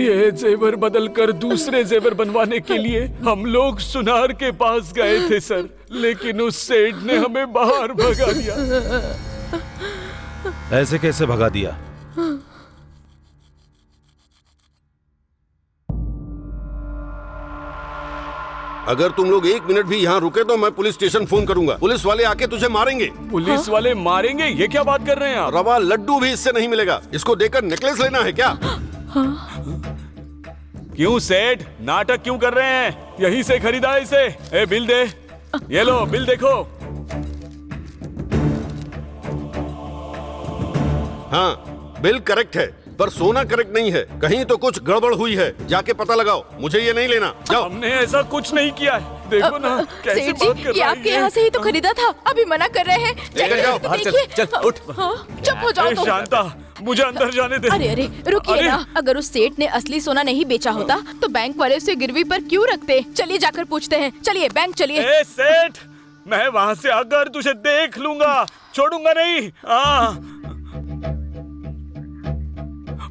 ये जेवर बदल कर दूसरे जेवर बनवाने के लिए हम लोग सुनार के पास गए थे सर, लेकिन उस सेठ ने हमें बाहर भगा दिया। ऐसे कैसे भगा दिया? अगर तुम लोग 1 मिनट भी यहाँ रुके तो मैं पुलिस स्टेशन फोन करूंगा। पुलिस वाले आके तुझे मारेंगे। पुलिस वाले मारेंगे? ये क्या बात कर रहे हैं आप? रवा लड्डू भी इससे नहीं मिलेगा। इसको देकर नेकलेस लेना है क्या? क्यों सेठ, नाटक क्यों कर रहे हैं? यहीं से खरीदा है इसे। ए, बिल दे। ये लो बिल देखो। हाँ, बिल करेक्ट है, पर सोना करेक्ट नहीं है। कहीं तो कुछ गड़बड़ हुई है, जाके पता लगाओ। मुझे ये नहीं लेना, जाओ। हमने ऐसा कुछ नहीं किया है। देखो ना कैसे सेठ बात जी, कर ये रहा आपके है। यहाँ से ही तो खरीदा था, अभी मना कर रहे हैं। लेकर जाओ, तो बाहर चल, देखिए। चल, उठ। हाँ, चुप हो जाओ ए, तुम। शांता, मुझे अंदर जाने दे। अरे अरे रुकिए अरे। ना, अगर उस सेठ ने असली सोना नहीं बेचा होता तो बैंक वाले उसे गिरवी पर क्यों रखते? चलिए जाकर पूछते हैं। चलिए बैंक चलिए। ए सेठ, मैं वहाँ से आकर तुझे देख लूंगा, छोड़ूंगा नहीं।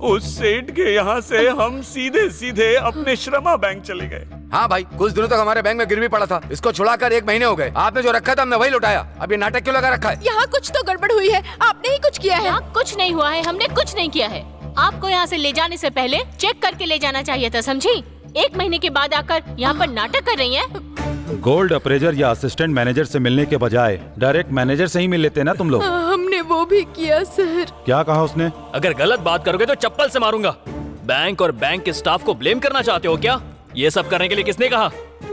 उस सेठ के यहाँ से हम सीधे सीधे अपने श्रमा बैंक चले गए। हाँ भाई, कुछ दिनों तक हमारे बैंक में गिरवी पड़ा था। इसको छुड़ाकर 1 महीने हो गए। आपने जो रखा था हमने वही लौटाया। अब ये नाटक क्यों लगा रखा है? यहाँ कुछ तो गड़बड़ हुई है, आपने ही कुछ किया है। यहाँ कुछ नहीं हुआ है, हमने कुछ नहीं किया है। आपको यहाँ से ले जाने से पहले चेक करके ले जाना चाहिए था, समझी? 1 महीने के बाद आकर यहाँ पर नाटक कर रही हैं। गोल्ड अप्रेजर या असिस्टेंट मैनेजर से मिलने के बजाय डायरेक्ट मैनेजर से ही मिल लेते ना तुम लोग। हमने वो भी किया सर। क्या कहा उसने? अगर गलत बात करोगे तो चप्पल से मारूंगा। बैंक और बैंक के स्टाफ को ब्लेम करना चाहते हो क्या? ये सब करने के लिए किसने कहा?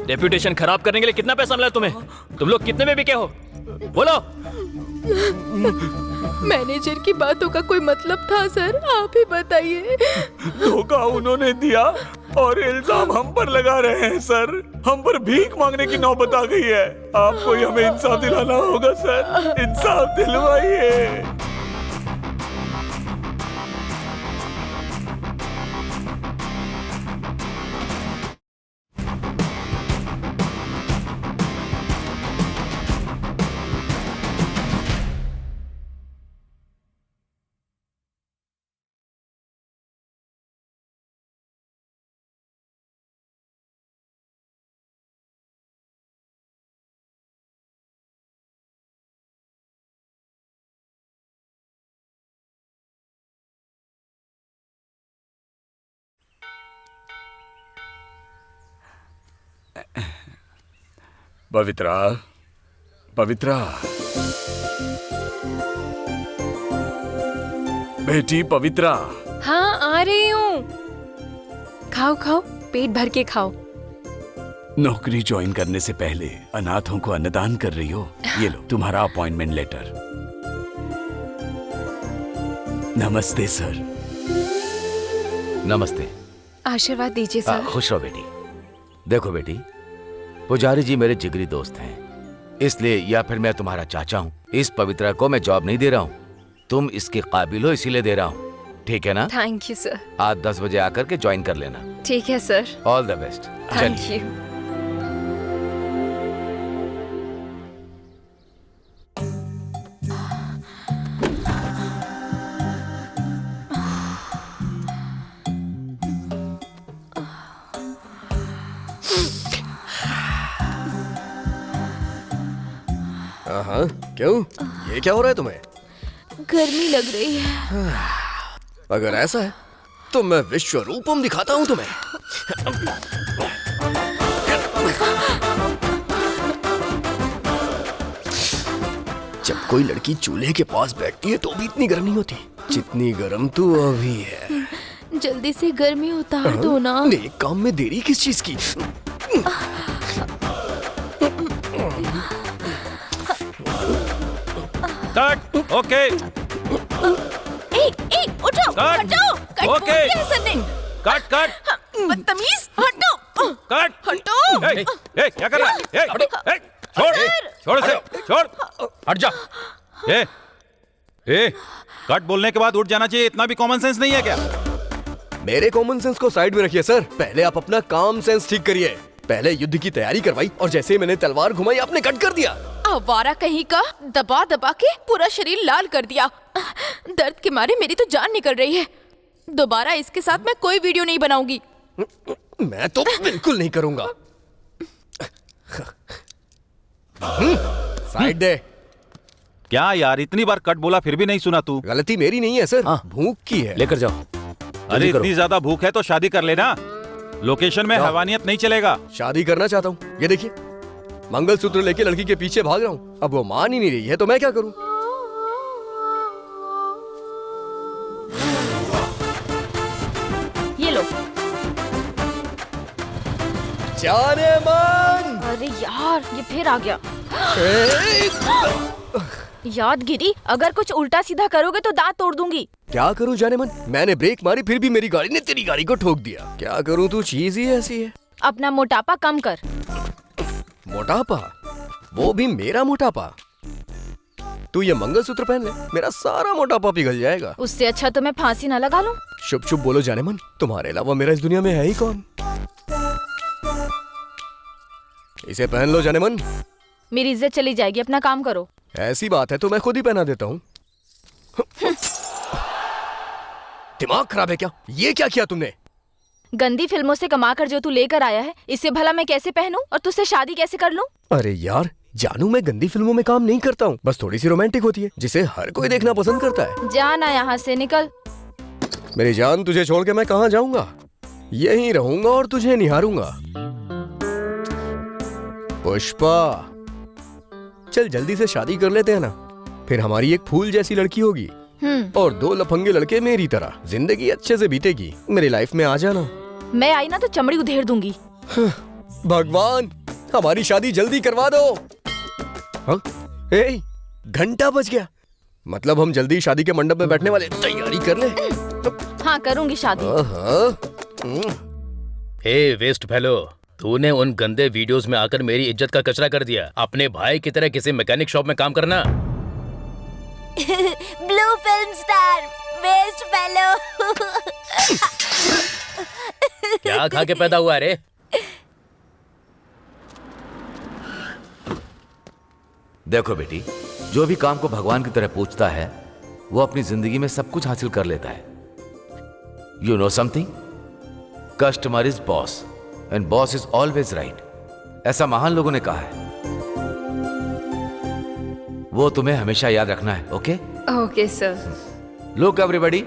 रेप्यूटेशन खराब करने के लिए कितना पैसा मिला तुम्हें? तुम लोग कितने में बिके हो? बोलो। मैनेजर की बातों का कोई मतलब था सर? आप ही बताइए। धोखा उन्होंने दिया और इल्जाम हम पर लगा रहे हैं सर। हम पर भीख मांगने की नौबत आ गई है। आपको ही हमें इंसाफ दिलाना होगा सर, इंसाफ दिलवाइए। पवित्रा, पवित्रा, बेटी पवित्रा। हाँ आ रही हूँ। खाओ खाओ, पेट भर के खाओ। नौकरी ज्वाइन करने से पहले अनाथों को अन्नदान कर रही हो। ये लो तुम्हारा अपॉइंटमेंट लेटर। नमस्ते सर। नमस्ते। आशीर्वाद दीजिए सर। खुश रहो बेटी। देखो बेटी, पुजारी जी मेरे जिगरी दोस्त हैं, इसलिए या फिर मैं तुम्हारा चाचा हूँ। इस पवित्रा को मैं जॉब नहीं दे रहा हूँ, तुम इसके काबिल हो इसीलिए दे रहा हूँ। ठीक है ना? Thank you sir. आज 10 बजे आकर के ज्वाइन कर लेना। ठीक है sir. All the best. Thank you. हाँ, क्यों? ये क्या हो रहा है तुम्हें? गर्मी लग रही है। अगर ऐसा है तो मैं विश्व रूपम दिखाता हूँ तुम्हें। जब कोई लड़की चूल्हे के पास बैठती है तो भी इतनी गर्म नहीं होती जितनी गर्म तू अभी है। जल्दी से गर्मी उतार दो ना। एक काम में देरी किस चीज की? कट। ओके। उठो, हटो। कट बोल ओके। दिया सर ने। कट कट बदतमीज, हटो। कट। हटो। ए, ए, क्या कर रहा है? ए, छोड़ छोड़ इसे, छोड़, हट जा। ए, कट बोलने के बाद उठ जाना चाहिए, इतना भी कॉमन सेंस नहीं है क्या? मेरे कॉमन सेंस को साइड में रखिए सर, पहले आप अपना काम सेंस ठीक करिए। पहले युद्ध की तैयारी करवाई और जैसे ही मैंने तलवार घुमाई आपने कट कर दिया। आवारा कहीं का, दबा दबा के पूरा शरीर लाल कर दिया। दर्द के मारे मेरी तो जान निकल रही है। दोबारा इसके साथ मैं कोई वीडियो नहीं बनाऊंगी। मैं तो बिल्कुल नहीं करूंगा। साइड दे। क्या यार, इतनी बार कट बोला फिर भी नहीं सुना तू? गलती मेरी नहीं है सर, भूख की है। लेकर जाओ। अरे इतनी ज्यादा भूख है तो शादी कर लेना। लोकेशन में हैवानियत नहीं चलेगा। शादी करना चाहता हूँ। ये देखिए, मंगलसूत्र लेके लड़की के पीछे भाग रहा हूँ। अब वो मान ही नहीं रही है तो मैं क्या करूँ? ये लो। जाने मन। अरे यार, ये फिर आ गया। यादगिरी, अगर कुछ उल्टा सीधा करोगे तो दांत तोड़ दूंगी। क्या करूं जाने मन? मैंने ब्रेक मारी फिर भी मेरी गाड़ी ने तेरी गाड़ी को ठोक दिया। क्या करूं, तू चीज ही ऐसी है। अपना मोटापा कम कर। मोटापा? वो भी मेरा मोटापा? तू ये मंगलसूत्र पहन ले, मेरा सारा मोटापा पिघल जाएगा। उससे अच्छा तो मैं फांसी ना लगा लूं। शुभ शुभ बोलो जाने मन, तुम्हारे अलावा मेरा इस दुनिया में है ही कौन? इसे पहन लो जाने मन। मेरी इज्जत चली जाएगी, अपना काम करो। ऐसी बात है तो मैं खुद ही पहना देता हूँ। दिमाग खराब है क्या? ये क्या किया तुमने? गंदी फिल्मों से कमाकर जो तू लेकर आया है, इसे भला मैं कैसे पहनूं और तुझसे शादी कैसे कर लूं? अरे यार जानू, मैं गंदी फिल्मों में काम नहीं करता हूँ, बस थोड़ी सी रोमांटिक होती है जिसे हर कोई देखना पसंद करता है। जाना यहाँ से, निकल। मेरी जान, तुझे छोड़ के मैं कहाँ जाऊंगा? यहीं रहूंगा और तुझे निहारूंगा। पुष्पा, चल जल्दी से शादी कर लेते हैं ना, फिर हमारी एक फूल जैसी लड़की होगी और 2 लफंगे लड़के मेरी तरह। जिंदगी अच्छे से बीतेगी। मेरी लाइफ में आ जाना। मैं आई ना तो चमड़ी उधेड़ दूंगी। भगवान, हमारी शादी जल्दी करवा दो। हाँ? ए, घंटा बज गया। मतलब हम जल्दी शादी के मंडप में बैठने वाले। तैयारी कर ले। हाँ, करूंगी शादी। हे वेस्ट फेलो, तूने उन गंदे वीडियोस में आकर मेरी इज्जत का कचरा कर दिया। अपने भाई की तरह किसी मैकेनिक शॉप में काम करना। Blue film star, waste fellow. क्या खा के पैदा हुआ रे? देखो बेटी, जो भी काम को भगवान की तरह पूछता है वो अपनी जिंदगी में सब कुछ हासिल कर लेता है। You know something, customer is boss and boss is always right. ऐसा महान लोगों ने कहा है, वो तुम्हें हमेशा याद रखना है। Okay okay sir. Look everybody,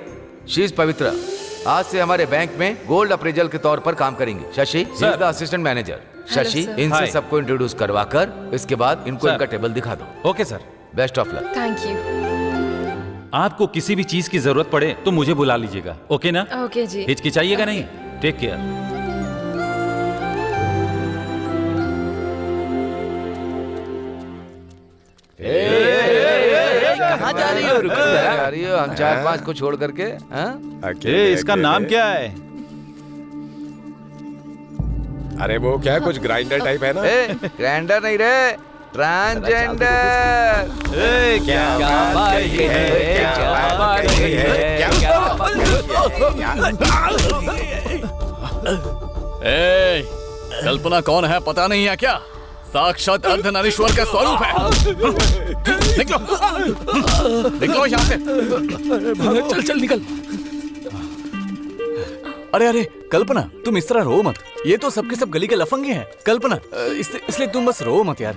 she is Pavitra आज से हमारे बैंक में गोल्ड अप्रेजल के तौर पर काम करेंगी। Shashi is the assistant manager. Shashi, sir. इनसे Hi. सबको इंट्रोड्यूस करवा कर इसके बाद इनको Sir. इनका टेबल दिखा दो। Okay sir. Best of luck. Thank you. आपको किसी भी चीज की जरूरत पड़े तो मुझे बुला लीजिएगा। ओके ना? ओके जी। हिचकिचाइएगा नहीं। Take care. कहाँ जा रही हो? रुको जरा। जा रही हो हम 4-5 को छोड़ करके? हाँ? इसका नाम क्या है? अरे वो क्या, कुछ ग्राइंडर टाइप है ना? ग्राइंडर नहीं रे, ट्रांसजेंडर। क्या बात है, क्या बात ए, कल्पना कौन है पता नहीं है क्या? साक्षात अर्धनारीश्वर का स्वरूप है। निकलो, निकलो यहाँ से। चल चल निकल। अरे अरे कल्पना, तुम इस तरह रो मत। ये तो सबके सब गली के लफंगे हैं कल्पना, इसलिए तुम बस रो मत यार।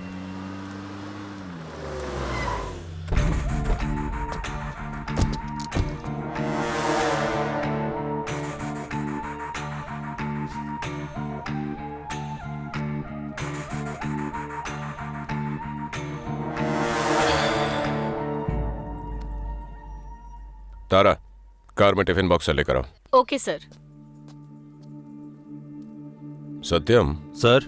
तारा, कार में टिफिन बॉक्स लेकर आओ। Okay sir. सत्यम, सर।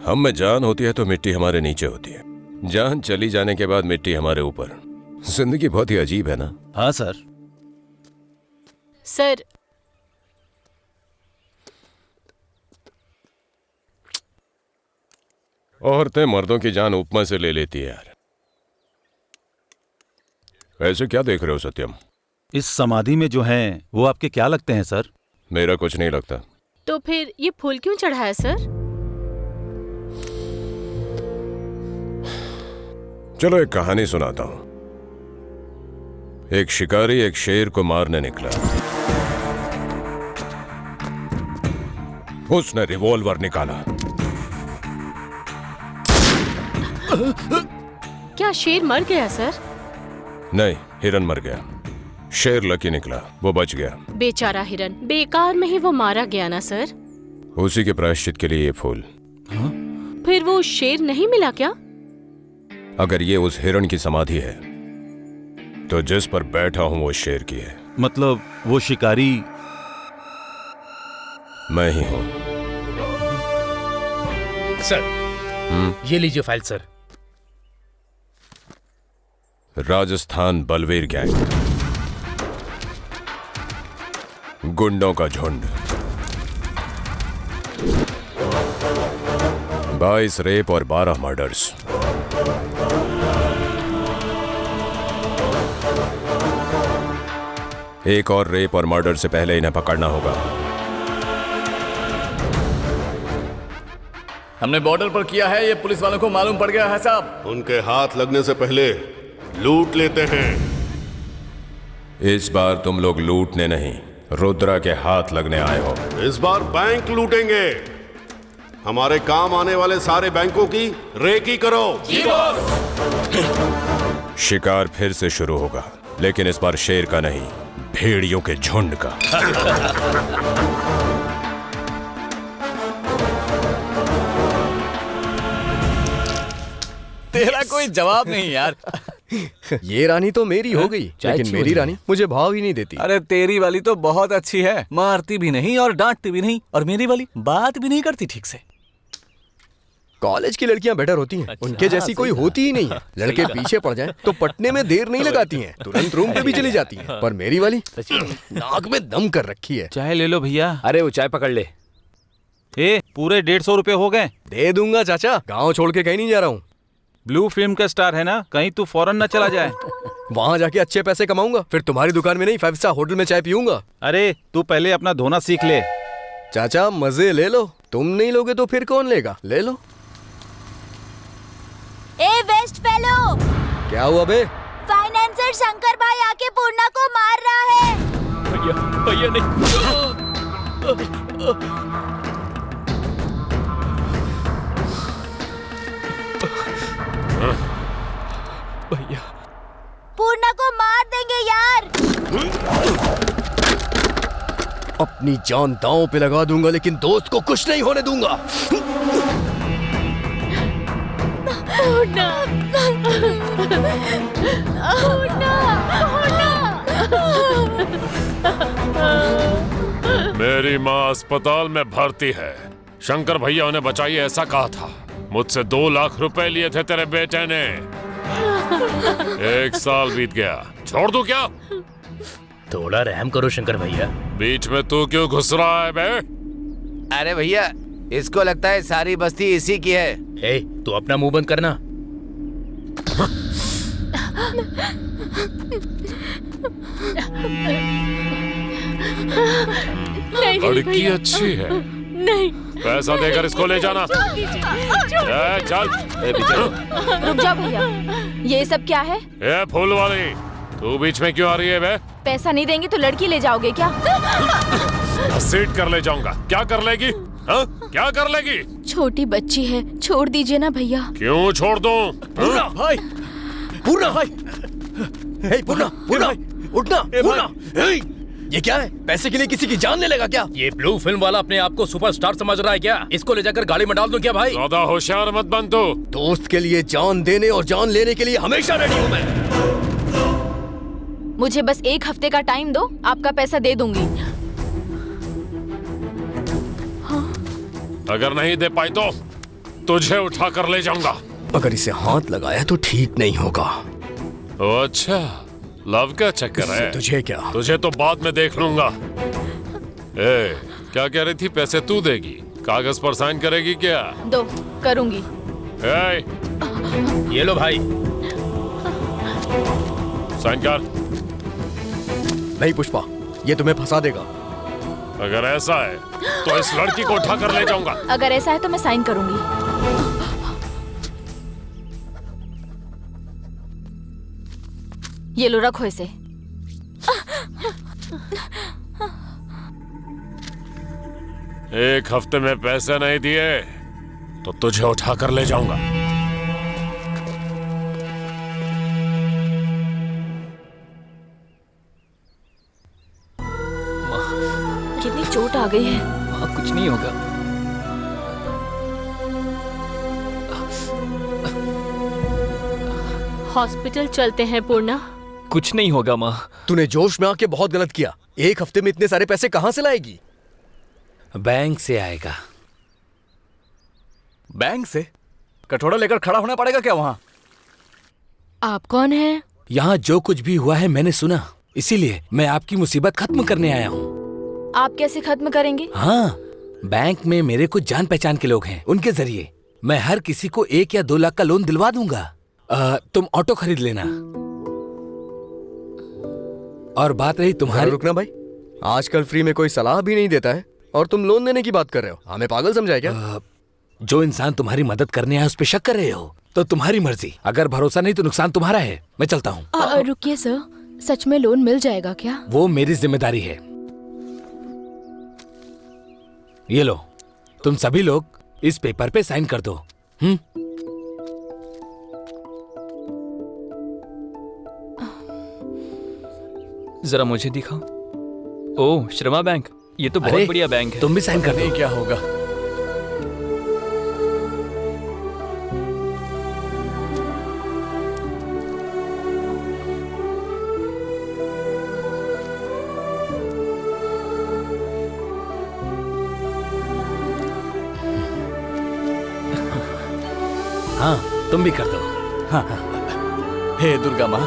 हम में जान होती है तो मिट्टी हमारे नीचे होती है, जान चली जाने के बाद मिट्टी हमारे ऊपर। जिंदगी बहुत ही अजीब है ना? हाँ सर। सर, औरतें मर्दों की जान उपमा से ले लेती है यार। ऐसे क्या देख रहे हो सत्यम? इस समाधि में जो हैं वो आपके क्या लगते हैं सर? मेरा कुछ नहीं लगता। तो फिर ये फूल क्यों चढ़ाया सर? चलो एक कहानी सुनाता हूं। एक शिकारी एक शेर को मारने निकला। उसने रिवॉल्वर निकाला। क्या शेर मर गया सर? नहीं, हिरन मर गया। शेर लकी निकला, वो बच गया। बेचारा हिरन, बेकार में ही वो मारा गया ना सर। उसी के प्रायश्चित के लिए ये फूल। फिर वो शेर नहीं मिला क्या? अगर ये उस हिरन की समाधि है तो जिस पर बैठा हूं वो शेर की है। मतलब वो शिकारी मैं ही हूं। सर ये लीजिए file sir. Rajasthan Balveer gang, गुंडों का झुंड, 22 रेप और 12 मर्डर्स। एक और रेप और मर्डर से पहले इन्हें पकड़ना होगा। हमने बॉर्डर पर किया है, ये पुलिस वालों को मालूम पड़ गया है साहब। उनके हाथ लगने से पहले लूट लेते हैं। इस बार तुम लोग लूटने नहीं, रुद्रा के हाथ लगने आए हो। इस बार बैंक लूटेंगे। हमारे काम आने वाले सारे बैंकों की रेकी करो। शिकार फिर से शुरू होगा, लेकिन इस बार शेर का नहीं, भेड़ियों के झुंड का। तेरा कोई जवाब नहीं यार। ये रानी तो मेरी हो गई, लेकिन मेरी रानी मुझे भाव ही नहीं देती। अरे तेरी वाली तो बहुत अच्छी है, मारती भी नहीं और डांटती भी नहीं, और मेरी वाली बात भी नहीं करती ठीक से। कॉलेज की लड़कियां बेटर होती हैं, उनके जैसी कोई होती ही नहीं है। लड़के पीछे पड़ जाएं तो पटने में देर नहीं लगाती हैं, तुरंत रूम पे भी चली जाती हैं। पर मेरी वाली नाक में दम कर रखी है। चाय ले लो भैया। अरे वो चाय पकड़ ले। पूरे 150 रुपए हो गए। दे दूंगा चाचा, गाँव छोड़ के कहीं नहीं जा रहा हूँ। ब्लू फिल्म का स्टार है ना, कहीं तू फौरन न चला जाए। वहाँ जाके अच्छे पैसे कमाऊंगा, फिर तुम्हारी दुकान में नहीं 5 स्टार होटल में चाय पीऊंगा। अरे तू पहले अपना धोना सीख ले। चाचा मजे ले लो, तुम नहीं लोगे तो फिर कौन लेगा, ले लो। ए वेस्ट फेलो, क्या हुआ बे? फाइनेंसर शंकर भाई आके पूर्णा को मार रहा है। भैया नहीं। भैया पूर्णा को मार देंगे यार। अपनी जान दांव पे लगा दूंगा, लेकिन दोस्त को कुछ नहीं होने दूंगा। पूर्णा, मेरी माँ अस्पताल में भर्ती है। शंकर भैया उन्हें बचाइए ऐसा कहा था। मुझसे 2 लाख रुपए लिए थे तेरे बेटे ने। 1 साल बीत गया, छोड़ दूं क्या? थोड़ा रहम करो शंकर भैया। बीच में तू क्यों घुस रहा है बे? अरे भैया, इसको लगता है सारी बस्ती इसी की है। ए, तू अपना मुंह बंद करना। लड़की अच्छी है। नहीं, पैसा देकर इसको ले जाना। चल। रुक जाओ भैया, ये सब क्या है? ए फूल वाली, तू बीच में क्यों आ रही है बे? पैसा नहीं देंगे तो लड़की ले जाओगे क्या? घसीट कर ले जाऊंगा। क्या कर लेगी? हाँ? क्या कर लेगी? छोटी बच्ची है, छोड़ दीजिए ना भैया। क्यों छोड़ दूं? पूर्णा भाई, पूर्णा भाई, हे पूर्णा, पूर्णा, उठना, पूर्णा। ये क्या है? पैसे के लिए किसी की जान ले लेगा क्या? ये ब्लू फिल्म वाला अपने आप को सुपरस्टार समझ रहा है क्या? इसको ले जाकर गाड़ी में डाल दूं क्या भाई? ज्यादा होशियार मत बन तू। दोस्त के लिए जान देने और जान लेने के लिए हमेशा रेडी हूँ मैं। मुझे बस 1 हफ्ते का टाइम दो, आपका पैसा दे दूंगी। अगर नहीं दे पाई तो तुझे उठा कर ले जाऊंगा। अगर इसे हाथ लगाया तो ठीक नहीं होगा। अच्छा, लव का चक्कर है तुझे? क्या तुझे तो बाद में देख लूंगा। ए, क्या कह रही थी? पैसे तू देगी, कागज पर साइन करेगी क्या? दो, करूंगी। ए, ये लो भाई, साइन कर। नहीं पुष्पा, ये तुम्हें फंसा देगा। अगर ऐसा है तो इस लड़की को उठा कर ले जाऊंगा। अगर ऐसा है तो मैं साइन करूंगी। ये लो, रखो इसे। 1 हफ्ते में पैसे नहीं दिए तो तुझे उठाकर ले जाऊंगा। कितनी चोट आ गई है। हाँ, कुछ नहीं होगा। हॉस्पिटल चलते हैं पूर्णा। कुछ नहीं होगा माँ। तूने जोश में आके बहुत गलत किया। 1 हफ्ते में इतने सारे पैसे कहाँ से लाएगी? बैंक से आएगा। बैंक से? कटोरा लेकर खड़ा होना पड़ेगा क्या वहाँ? आप कौन हैं? यहाँ जो कुछ भी हुआ है मैंने सुना, इसीलिए मैं आपकी मुसीबत खत्म करने आया हूँ। आप कैसे खत्म करेंगे? हाँ, बैंक में मेरे कुछ जान पहचान के लोग हैं, उनके जरिए मैं हर किसी को 1 या 2 लाख का लोन दिलवा दूंगा। तुम ऑटो खरीद लेना। और बात रही तुम्हारी। रुकना भाई, आजकल फ्री में कोई सलाह भी नहीं देता है और तुम लोन देने की बात कर रहे हो। हमें पागल समझाए क्या? जो इंसान तुम्हारी मदद करने आया उस पे शक कर रहे हो तो तुम्हारी मर्जी। अगर भरोसा नहीं तो नुकसान तुम्हारा है। मैं चलता हूँ। रुकिए सर, सच में लोन मिल जाएगा क्या? वो मेरी जिम्मेदारी है। ये लो, तुम सभी लोग इस पेपर पे साइन कर दो। जरा मुझे दिखाओ। ओह, श्रमा बैंक, ये तो बहुत बढ़िया बैंक है। तुम भी साइन कर दो। क्या होगा? हाँ, तुम भी कर दो। हाँ। हे दुर्गा माँ,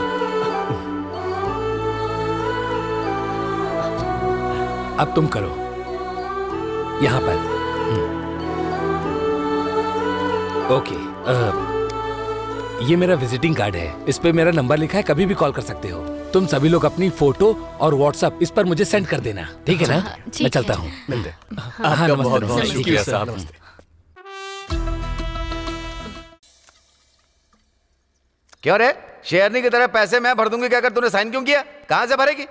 अब तुम करो यहाँ पर। ओके, ये मेरा विजिटिंग कार्ड है। इस पे मेरा नंबर लिखा है, कभी भी कॉल कर सकते हो। तुम सभी लोग अपनी फोटो और व्हाट्सएप इस पर मुझे सेंड कर देना, ठीक है ना? मैं चलता हूँ। मिलते। आपका बहुत बहुत शुक्रिया साहब। क्यों रे, शेरनी की तरह पैसे मैं भर दूंगी क्या अगर तूने साइन क्यों किया? कहाँ से भरेगी?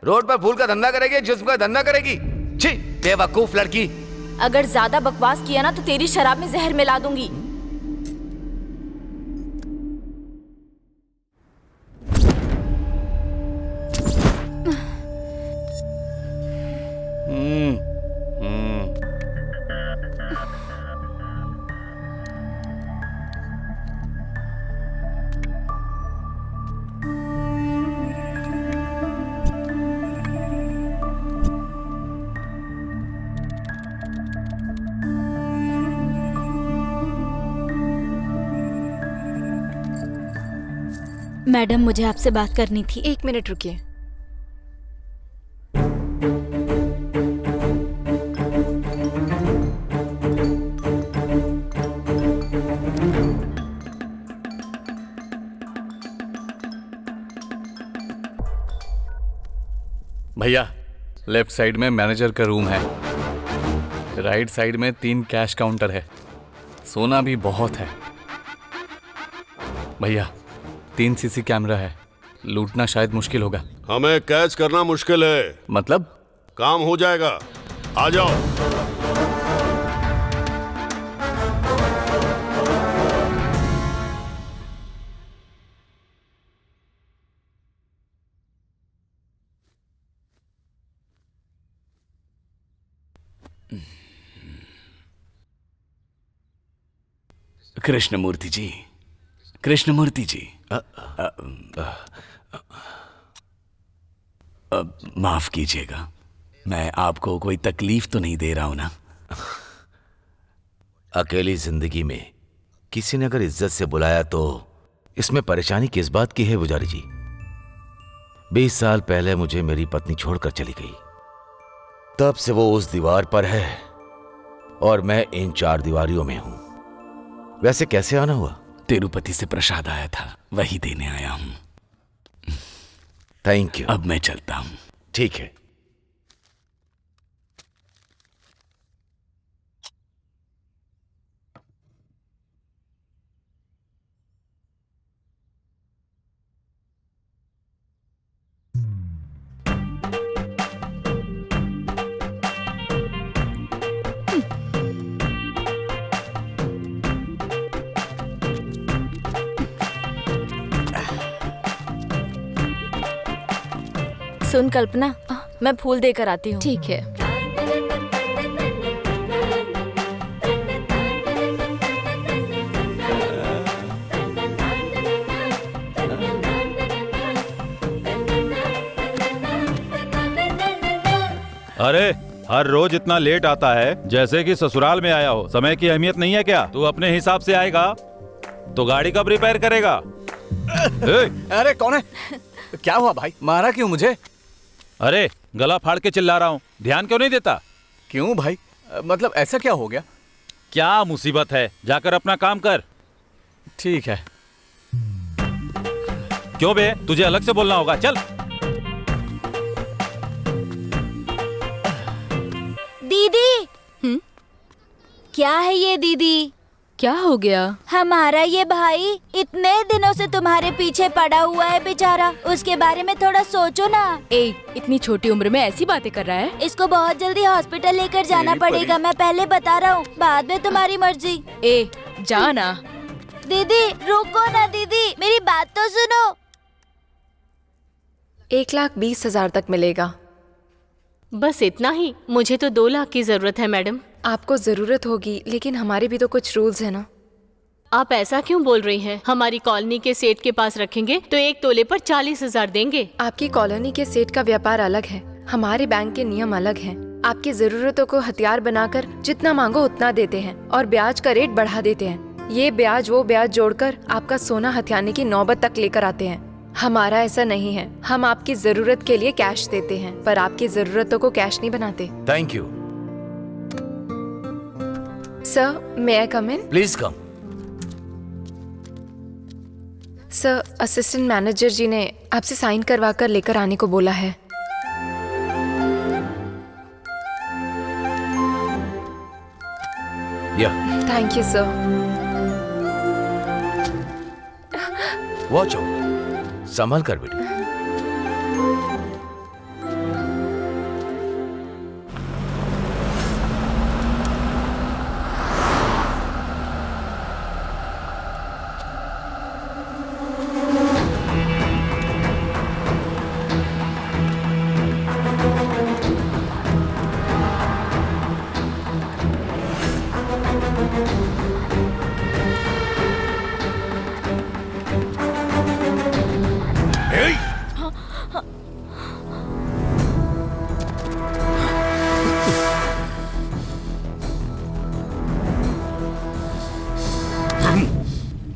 रोड पर फूल का धंधा करेगी, जिस्म का धंधा करेगी? छी, बेवकूफ लड़की। अगर ज्यादा बकवास किया ना तो तेरी शराब में जहर मिला दूंगी। मैडम, मुझे आपसे बात करनी थी। 1 मिनट रुकिए। भैया, लेफ्ट साइड में मैनेजर का रूम है, राइट साइड में 3 कैश काउंटर है। सोना भी बहुत है। भैया, 3 सीसी कैमरा है, लूटना शायद मुश्किल होगा। हमें कैच करना मुश्किल है। मतलब? काम हो जाएगा, आ जाओ। कृष्णमूर्ति जी, कृष्णमूर्ति जी, माफ कीजिएगा, मैं आपको कोई तकलीफ तो नहीं दे रहा हूं ना? अकेली जिंदगी में किसी ने अगर इज्जत से बुलाया तो इसमें परेशानी किस बात की है पुजारी जी? 20 साल पहले मुझे मेरी पत्नी छोड़कर चली गई, तब से वो उस दीवार पर है और मैं इन 4 दीवारियों में हूं। वैसे कैसे आना हुआ? तिरुपति से प्रसाद आया था, वही देने आया हूं। Thank you. अब मैं चलता हूं। ठीक है। सुन कल्पना, मैं फूल देकर आती हूँ। ठीक है। अरे हर रोज इतना लेट आता है जैसे कि ससुराल में आया हो। समय की अहमियत नहीं है क्या? तू अपने हिसाब से आएगा तो गाड़ी कब रिपेयर करेगा? अरे कौन है? क्या हुआ भाई, मारा क्यों मुझे? अरे गला फाड़ के चिल्ला रहा हूँ, ध्यान क्यों नहीं देता? क्यों भाई, मतलब ऐसा क्या हो गया? क्या मुसीबत है, जाकर अपना काम कर। ठीक है। क्यों बे, तुझे अलग से बोलना होगा, चल। दीदी। क्या है ये दीदी? क्या हो गया? हमारा ये भाई इतने दिनों से तुम्हारे पीछे पड़ा हुआ है बेचारा, उसके बारे में थोड़ा सोचो ना। इतनी छोटी उम्र में ऐसी बातें कर रहा है? इसको बहुत जल्दी हॉस्पिटल लेकर जाना पड़ेगा, मैं पहले बता रहा हूँ, बाद में तुम्हारी मर्जी। जा ना। दीदी रुको ना दीदी, मेरी बात तो सुनो। 1,20,000 तक मिलेगा। बस इतना ही? मुझे तो 2 लाख की जरूरत है मैडम। आपको जरूरत होगी, लेकिन हमारे भी तो कुछ रूल्स है ना। आप ऐसा क्यों बोल रही हैं? हमारी कॉलोनी के सेठ के पास रखेंगे तो 1 तोले पर 40,000 देंगे। आपकी कॉलोनी के सेठ का व्यापार अलग है, हमारे बैंक के नियम अलग हैं। आपकी जरूरतों को हथियार बनाकर जितना मांगो उतना देते हैं और ब्याज का रेट बढ़ा देते हैं। ये ब्याज वो ब्याज जोड़कर आपका सोना हथियाने की नौबत तक लेकर आते हैं। हमारा ऐसा नहीं है, हम आपकी जरूरत के लिए कैश देते हैं पर आपकी जरूरतों को कैश नहीं बनाते। Thank you. Sir, may I come in? Please come. Sir, assistant manager जी ने आपसे साइन करवा कर लेकर आने को बोला है। Thank you sir. Watch out, संभल कर बेटी।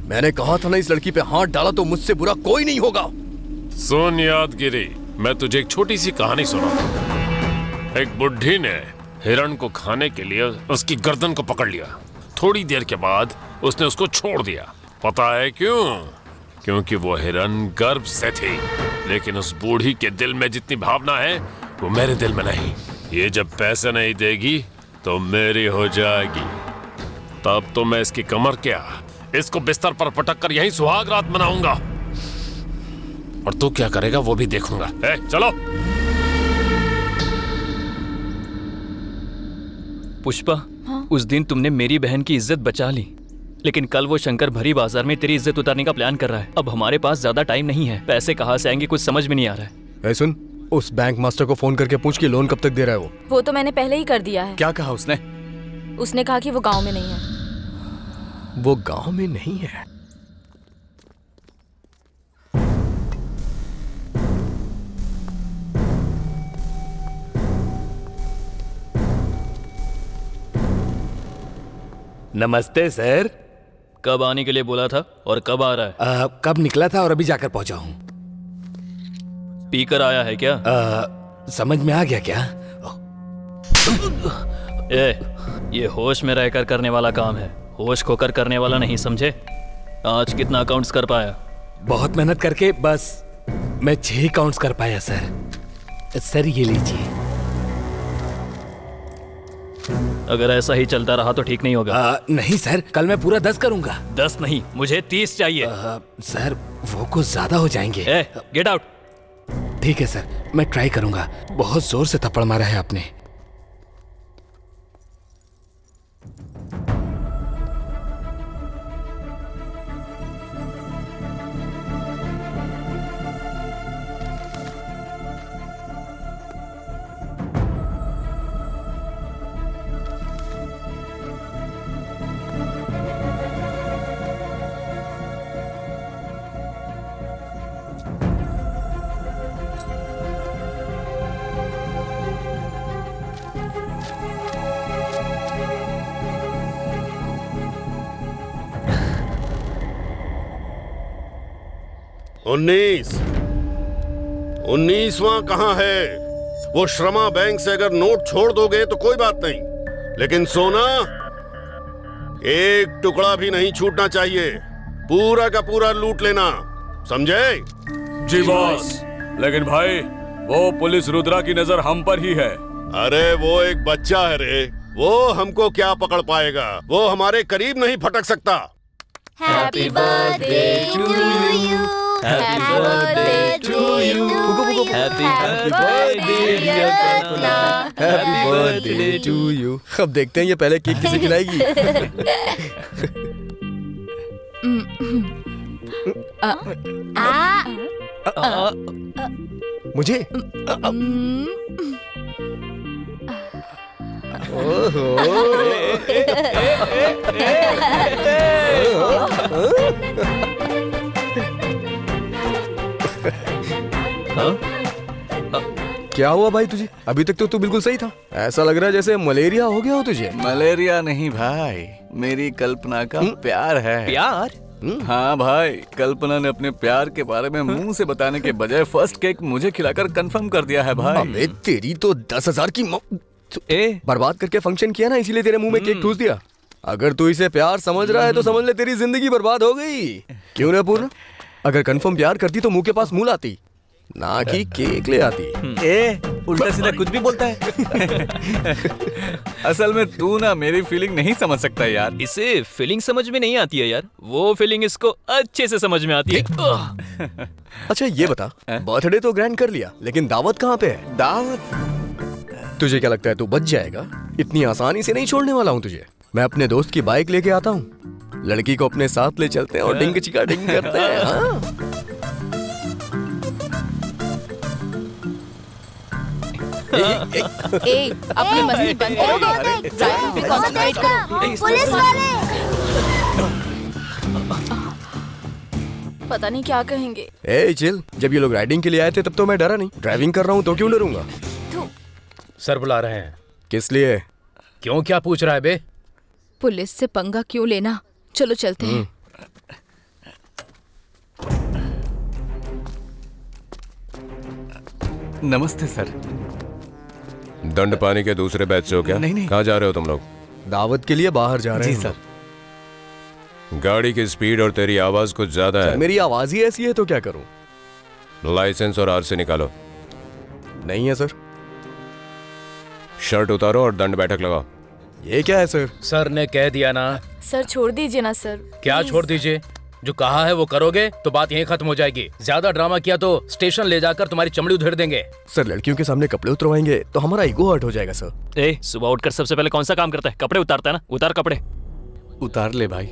मैंने कहा था ना, इस लड़की पे हाथ डाला तो मुझसे बुरा कोई नहीं होगा। सुन यादगिरी, मैं तुझे एक छोटी सी कहानी सुनाता। एक बुढ़ी ने हिरण को खाने के लिए उसकी गर्दन को पकड़ लिया। थोड़ी देर के बाद उसने उसको छोड़ दिया। पता है क्यों? क्योंकि वो हिरण गर्भ से थी। लेकिन उस बूढ़ी के दिल में जितनी भावना है वो मेरे दिल में नहीं। ये जब पैसे नहीं देगी तो मेरी हो जाएगी। तब तो मैं इसकी कमर क्या, इसको बिस्तर पर पटक कर यही सुहाग रात मनाऊंगा। और तू क्या करेगा वो भी देखूंगा। चलो। पुष्पा, उस दिन तुमने मेरी बहन की इज्जत बचा ली, लेकिन कल वो शंकर भरी बाजार में तेरी इज्जत उतारने का प्लान कर रहा है। अब हमारे पास ज्यादा टाइम नहीं है, पैसे कहाँ से आएंगे कुछ समझ में नहीं आ रहा है। सुन, उस बैंक मास्टर को फोन करके पूछ कि लोन कब तक दे रहा है वो तो मैंने पहले ही कर दिया है। क्या कहा उसने? उसने कहा कि वो गांव में नहीं है। वो गांव में नहीं है? नमस्ते सर। कब आने के लिए बोला था और कब आ रहा है? कब निकला था और अभी जाकर पहुंचा हूं। पीकर आया है क्या? समझ में आ गया क्या? ये होश में रहकर करने वाला काम है, होश खोकर करने वाला नहीं, समझे? आज कितना अकाउंट्स कर पाया? बहुत मेहनत करके बस मैं 6 अकाउंट्स कर पाया सर। सर ये लीजिए। अगर ऐसा ही चलता रहा तो ठीक नहीं होगा। नहीं सर, कल मैं पूरा 10 करूंगा। 10 नहीं, मुझे 30 चाहिए। सर वो कुछ ज्यादा हो जाएंगे। Get out. ठीक है सर, मैं ट्राई करूंगा। बहुत जोर से थप्पड़ मारा है आपने। 19वां कहाँ है? वो श्रमा बैंक से अगर नोट छोड़ दोगे तो कोई बात नहीं, लेकिन सोना एक टुकड़ा भी नहीं छूटना चाहिए। पूरा का पूरा लूट लेना, समझे? जी बॉस। लेकिन भाई वो पुलिस रुद्रा की नजर हम पर ही है। अरे वो एक बच्चा है रे, वो हमको क्या पकड़ पाएगा? वो हमारे करीब नहीं फटक सकता। Happy birthday to you, happy birthday to you, happy birthday to you. अब देखते हैं ये पहले केक किसे खिलाएगी। मुझे? क्या हुआ भाई तुझे? अभी तक तो तू बिल्कुल सही था। ऐसा लग रहा है जैसे मलेरिया हो गया हो तुझे। मलेरिया नहीं भाई, मेरी कल्पना का प्यार है। प्यार? हाँ भाई, कल्पना ने अपने प्यार के बारे में मुंह से बताने के बजाय फर्स्ट केक मुझे खिलाकर कंफर्म कर दिया है भाई। अबे तेरी तो 10,000 की बर्बाद करके फंक्शन किया ना, इसीलिए तेरे मुंह में केक ठूस दिया। अगर तू इसे प्यार समझ रहा है तो समझ ले तेरी जिंदगी बर्बाद हो गई। क्यों ना पूर्ण? अगर कंफर्म प्यार करती तो मुंह के पास मुंह लाती, ना कि केक ले आती। उल्टा सीधा कुछ भी बोलता है। असल में तू ना मेरी फीलिंग नहीं समझ सकता यार। इसे फीलिंग समझ में नहीं आती है यार, वो फीलिंग इसको अच्छे से समझ में आती है। अच्छा ये बता, बर्थडे तो ग्रैंड कर लिया, लेकिन दावत कहाँ पे है? दावत? तुझे क्या लगता है तू बच जाएगा? इतनी आसानी से नहीं छोड़ने वाला हूँ तुझे। मैं अपने दोस्त की बाइक लेके आता हूँ, लड़की को अपने साथ ले चलते हैं और डिंग चिका डिंग करते हैं। हाँ? अपनी मस्ती बंद करो, ड्राइविंग पे कंसंट्रेट करो। पुलिस वाले! पता नहीं क्या कहेंगे। ए चिल, जब ये लोग राइडिंग के लिए आए थे तब तो मैं डरा नहीं। ड्राइविंग कर रहा हूँ तो क्यों डरूंगा? सर बुला रहे हैं। किस लिए? क्यों, क्या पूछ रहा है बे? पुलिस से पंगा क्यों लेना, चलो चलते हैं। नमस्ते सर। दंड पानी के दूसरे बैच से हो क्या? नहीं। कहाँ जा रहे हो तुम लोग? दावत के लिए बाहर जा रहे हैं। जी सर। गाड़ी की स्पीड और तेरी आवाज कुछ ज्यादा है। मेरी आवाज ही ऐसी है तो क्या करूं? लाइसेंस और आरसी निकालो। नहीं है सर। शर्ट उतारो और दंड बैठक लगाओ। ये क्या है सर? सर ने कह दिया ना। सर छोड़ दीजिए ना सर। क्या छोड़ दीजिए? जो कहा है वो करोगे तो बात यहीं खत्म हो जाएगी। ज्यादा ड्रामा किया तो स्टेशन ले जाकर तुम्हारी चमड़ी उधेड़ देंगे। सर लड़कियों के सामने कपड़े उतरवाएंगे तो हमारा ईगो हर्ट हो जाएगा सर। सुबह उठकर सबसे पहले कौन सा काम करता है? कपड़े उतारता है ना, उतार कपड़े। उतार ले भाई।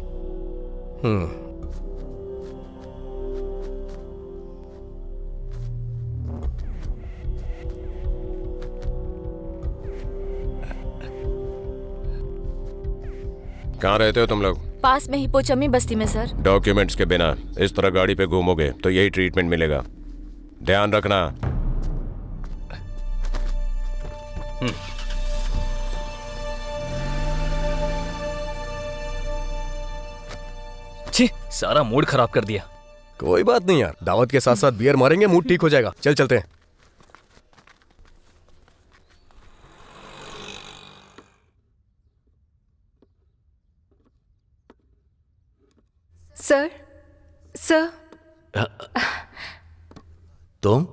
कहाँ रहते हो तुम लोग? पास में ही पोचमी बस्ती में सर। डॉक्यूमेंट्स के बिना इस तरह गाड़ी पे घूमोगे तो यही ट्रीटमेंट मिलेगा, ध्यान रखना। छी, सारा मूड खराब कर दिया। कोई बात नहीं यार, दावत के साथ साथ बियर मारेंगे, मूड ठीक हो जाएगा। चल चलते हैं। सर सर तुम?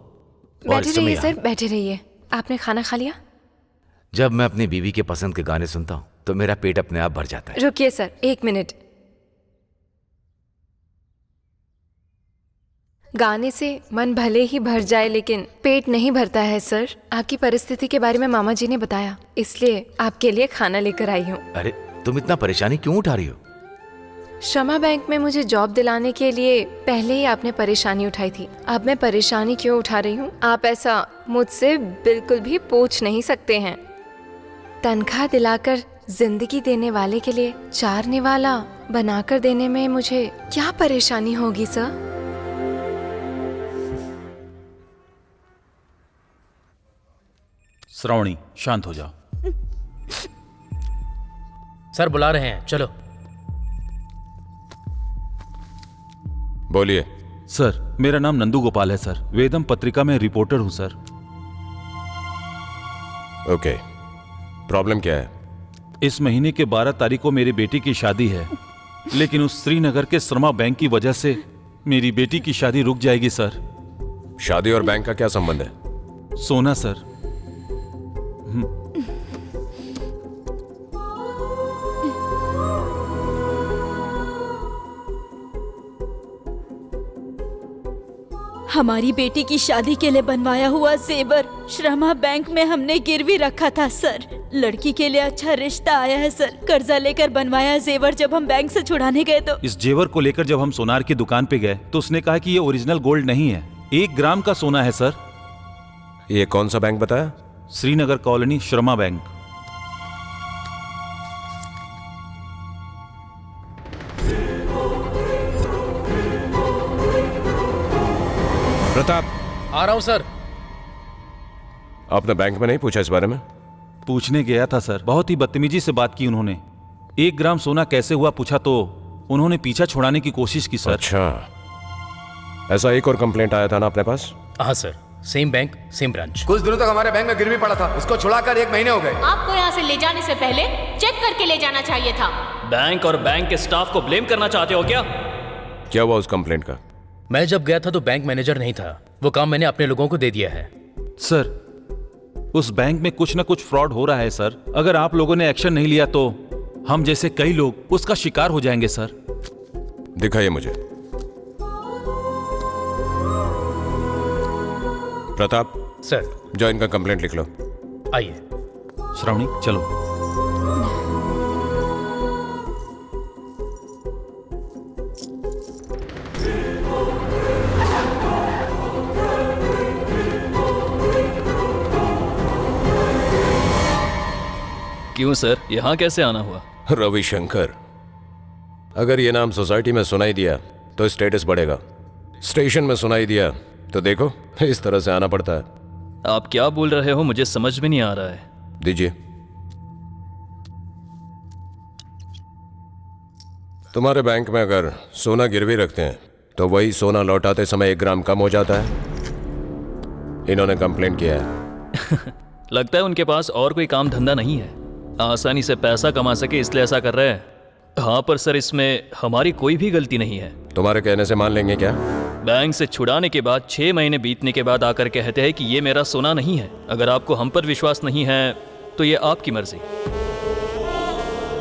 बैठे रहिए सर, बैठे रहिए। आपने खाना खा लिया? जब मैं अपनी बीवी के पसंद के गाने सुनता हूँ तो मेरा पेट अपने आप भर जाता है। रुकिए सर, 1 मिनट। गाने से मन भले ही भर जाए लेकिन पेट नहीं भरता है सर। आपकी परिस्थिति के बारे में मामा जी ने बताया, इसलिए आपके लिए खाना लेकर आई हूँ। अरे तुम इतना परेशानी क्यों उठा रही हो? श्रमा बैंक में मुझे जॉब दिलाने के लिए पहले ही आपने परेशानी उठाई थी। अब मैं परेशानी क्यों उठा रही हूँ आप ऐसा मुझसे बिल्कुल भी पूछ नहीं सकते हैं। तनख्वाह दिलाकर जिंदगी देने वाले के लिए चारने वाला बनाकर देने में मुझे क्या परेशानी होगी सर? श्रावणी शांत हो जाओ। सर बुला रहे हैं, चलो। बोलिए। सर मेरा नाम नंदू गोपाल है सर। वेदम पत्रिका में रिपोर्टर हूँ सर। ओके, प्रॉब्लम क्या है? इस महीने के 12 तारीख को मेरी बेटी की शादी है, लेकिन उस श्रीनगर के श्रमा बैंक की वजह से मेरी बेटी की शादी रुक जाएगी सर। शादी और बैंक का क्या संबंध है? सोना सर। हमारी बेटी की शादी के लिए बनवाया हुआ जेवर श्रमा बैंक में हमने गिरवी रखा था सर। लड़की के लिए अच्छा रिश्ता आया है सर। कर्जा लेकर बनवाया जेवर जब हम बैंक से छुड़ाने गए तो इस जेवर को लेकर जब हम सोनार की दुकान पे गए तो उसने कहा कि ये ओरिजिनल गोल्ड नहीं है, 1 ग्राम का सोना है सर। ये कौन सा बैंक बताया? श्रीनगर कॉलोनी श्रमा बैंक। प्रताप, आ रहा हूं सर। आपने बैंक में नहीं पूछा इस बारे में? पूछने गया था सर, बहुत ही बदतमीजी से बात की उन्होंने। 1 ग्राम सोना कैसे हुआ पूछा तो उन्होंने पीछा छुड़ाने की कोशिश की सर। अच्छा, ऐसा एक और कंप्लेंट आया था ना अपने पास? हाँ sir, same bank same branch. कुछ दिनों तक हमारे बैंक में गिरवी पड़ा था, उसको छुड़ाकर 1 महीने हो गए। आपको यहाँ से ले जाने से पहले चेक करके ले जाना चाहिए था। बैंक और बैंक के स्टाफ को ब्लेम करना चाहते हो क्या? क्या हुआ उस कंप्लेंट का? मैं जब गया था तो बैंक मैनेजर नहीं था, वो काम मैंने अपने लोगों को दे दिया है। सर उस बैंक में कुछ ना कुछ फ्रॉड हो रहा है सर। अगर आप लोगों ने एक्शन नहीं लिया तो हम जैसे कई लोग उसका शिकार हो जाएंगे सर। दिखाइए मुझे। प्रताप सर, जो इनका कंप्लेंट लिख लो। आइए। श्रावणी चलो। क्यों सर, यहाँ कैसे आना हुआ? रविशंकर, अगर ये नाम सोसाइटी में सुनाई दिया तो स्टेटस बढ़ेगा, स्टेशन में सुनाई दिया तो देखो इस तरह से आना पड़ता है। आप क्या बोल रहे हो मुझे समझ में नहीं आ रहा है। दीजिए। तुम्हारे बैंक में अगर सोना गिरवी रखते हैं तो वही सोना लौटाते समय 1 ग्राम कम हो जाता है। इन्होंने कंप्लेंट किया है। लगता है उनके पास और कोई काम धंधा नहीं है, आसानी से पैसा कमा सके इसलिए ऐसा कर रहे हैं। हाँ पर सर इसमें हमारी कोई भी गलती नहीं है। तुम्हारे कहने से मान लेंगे क्या? बैंक से छुड़ाने के बाद 6 महीने बीतने के बाद आकर कहते हैं कि ये मेरा सोना नहीं है। अगर आपको हम पर विश्वास नहीं है तो ये आपकी मर्जी।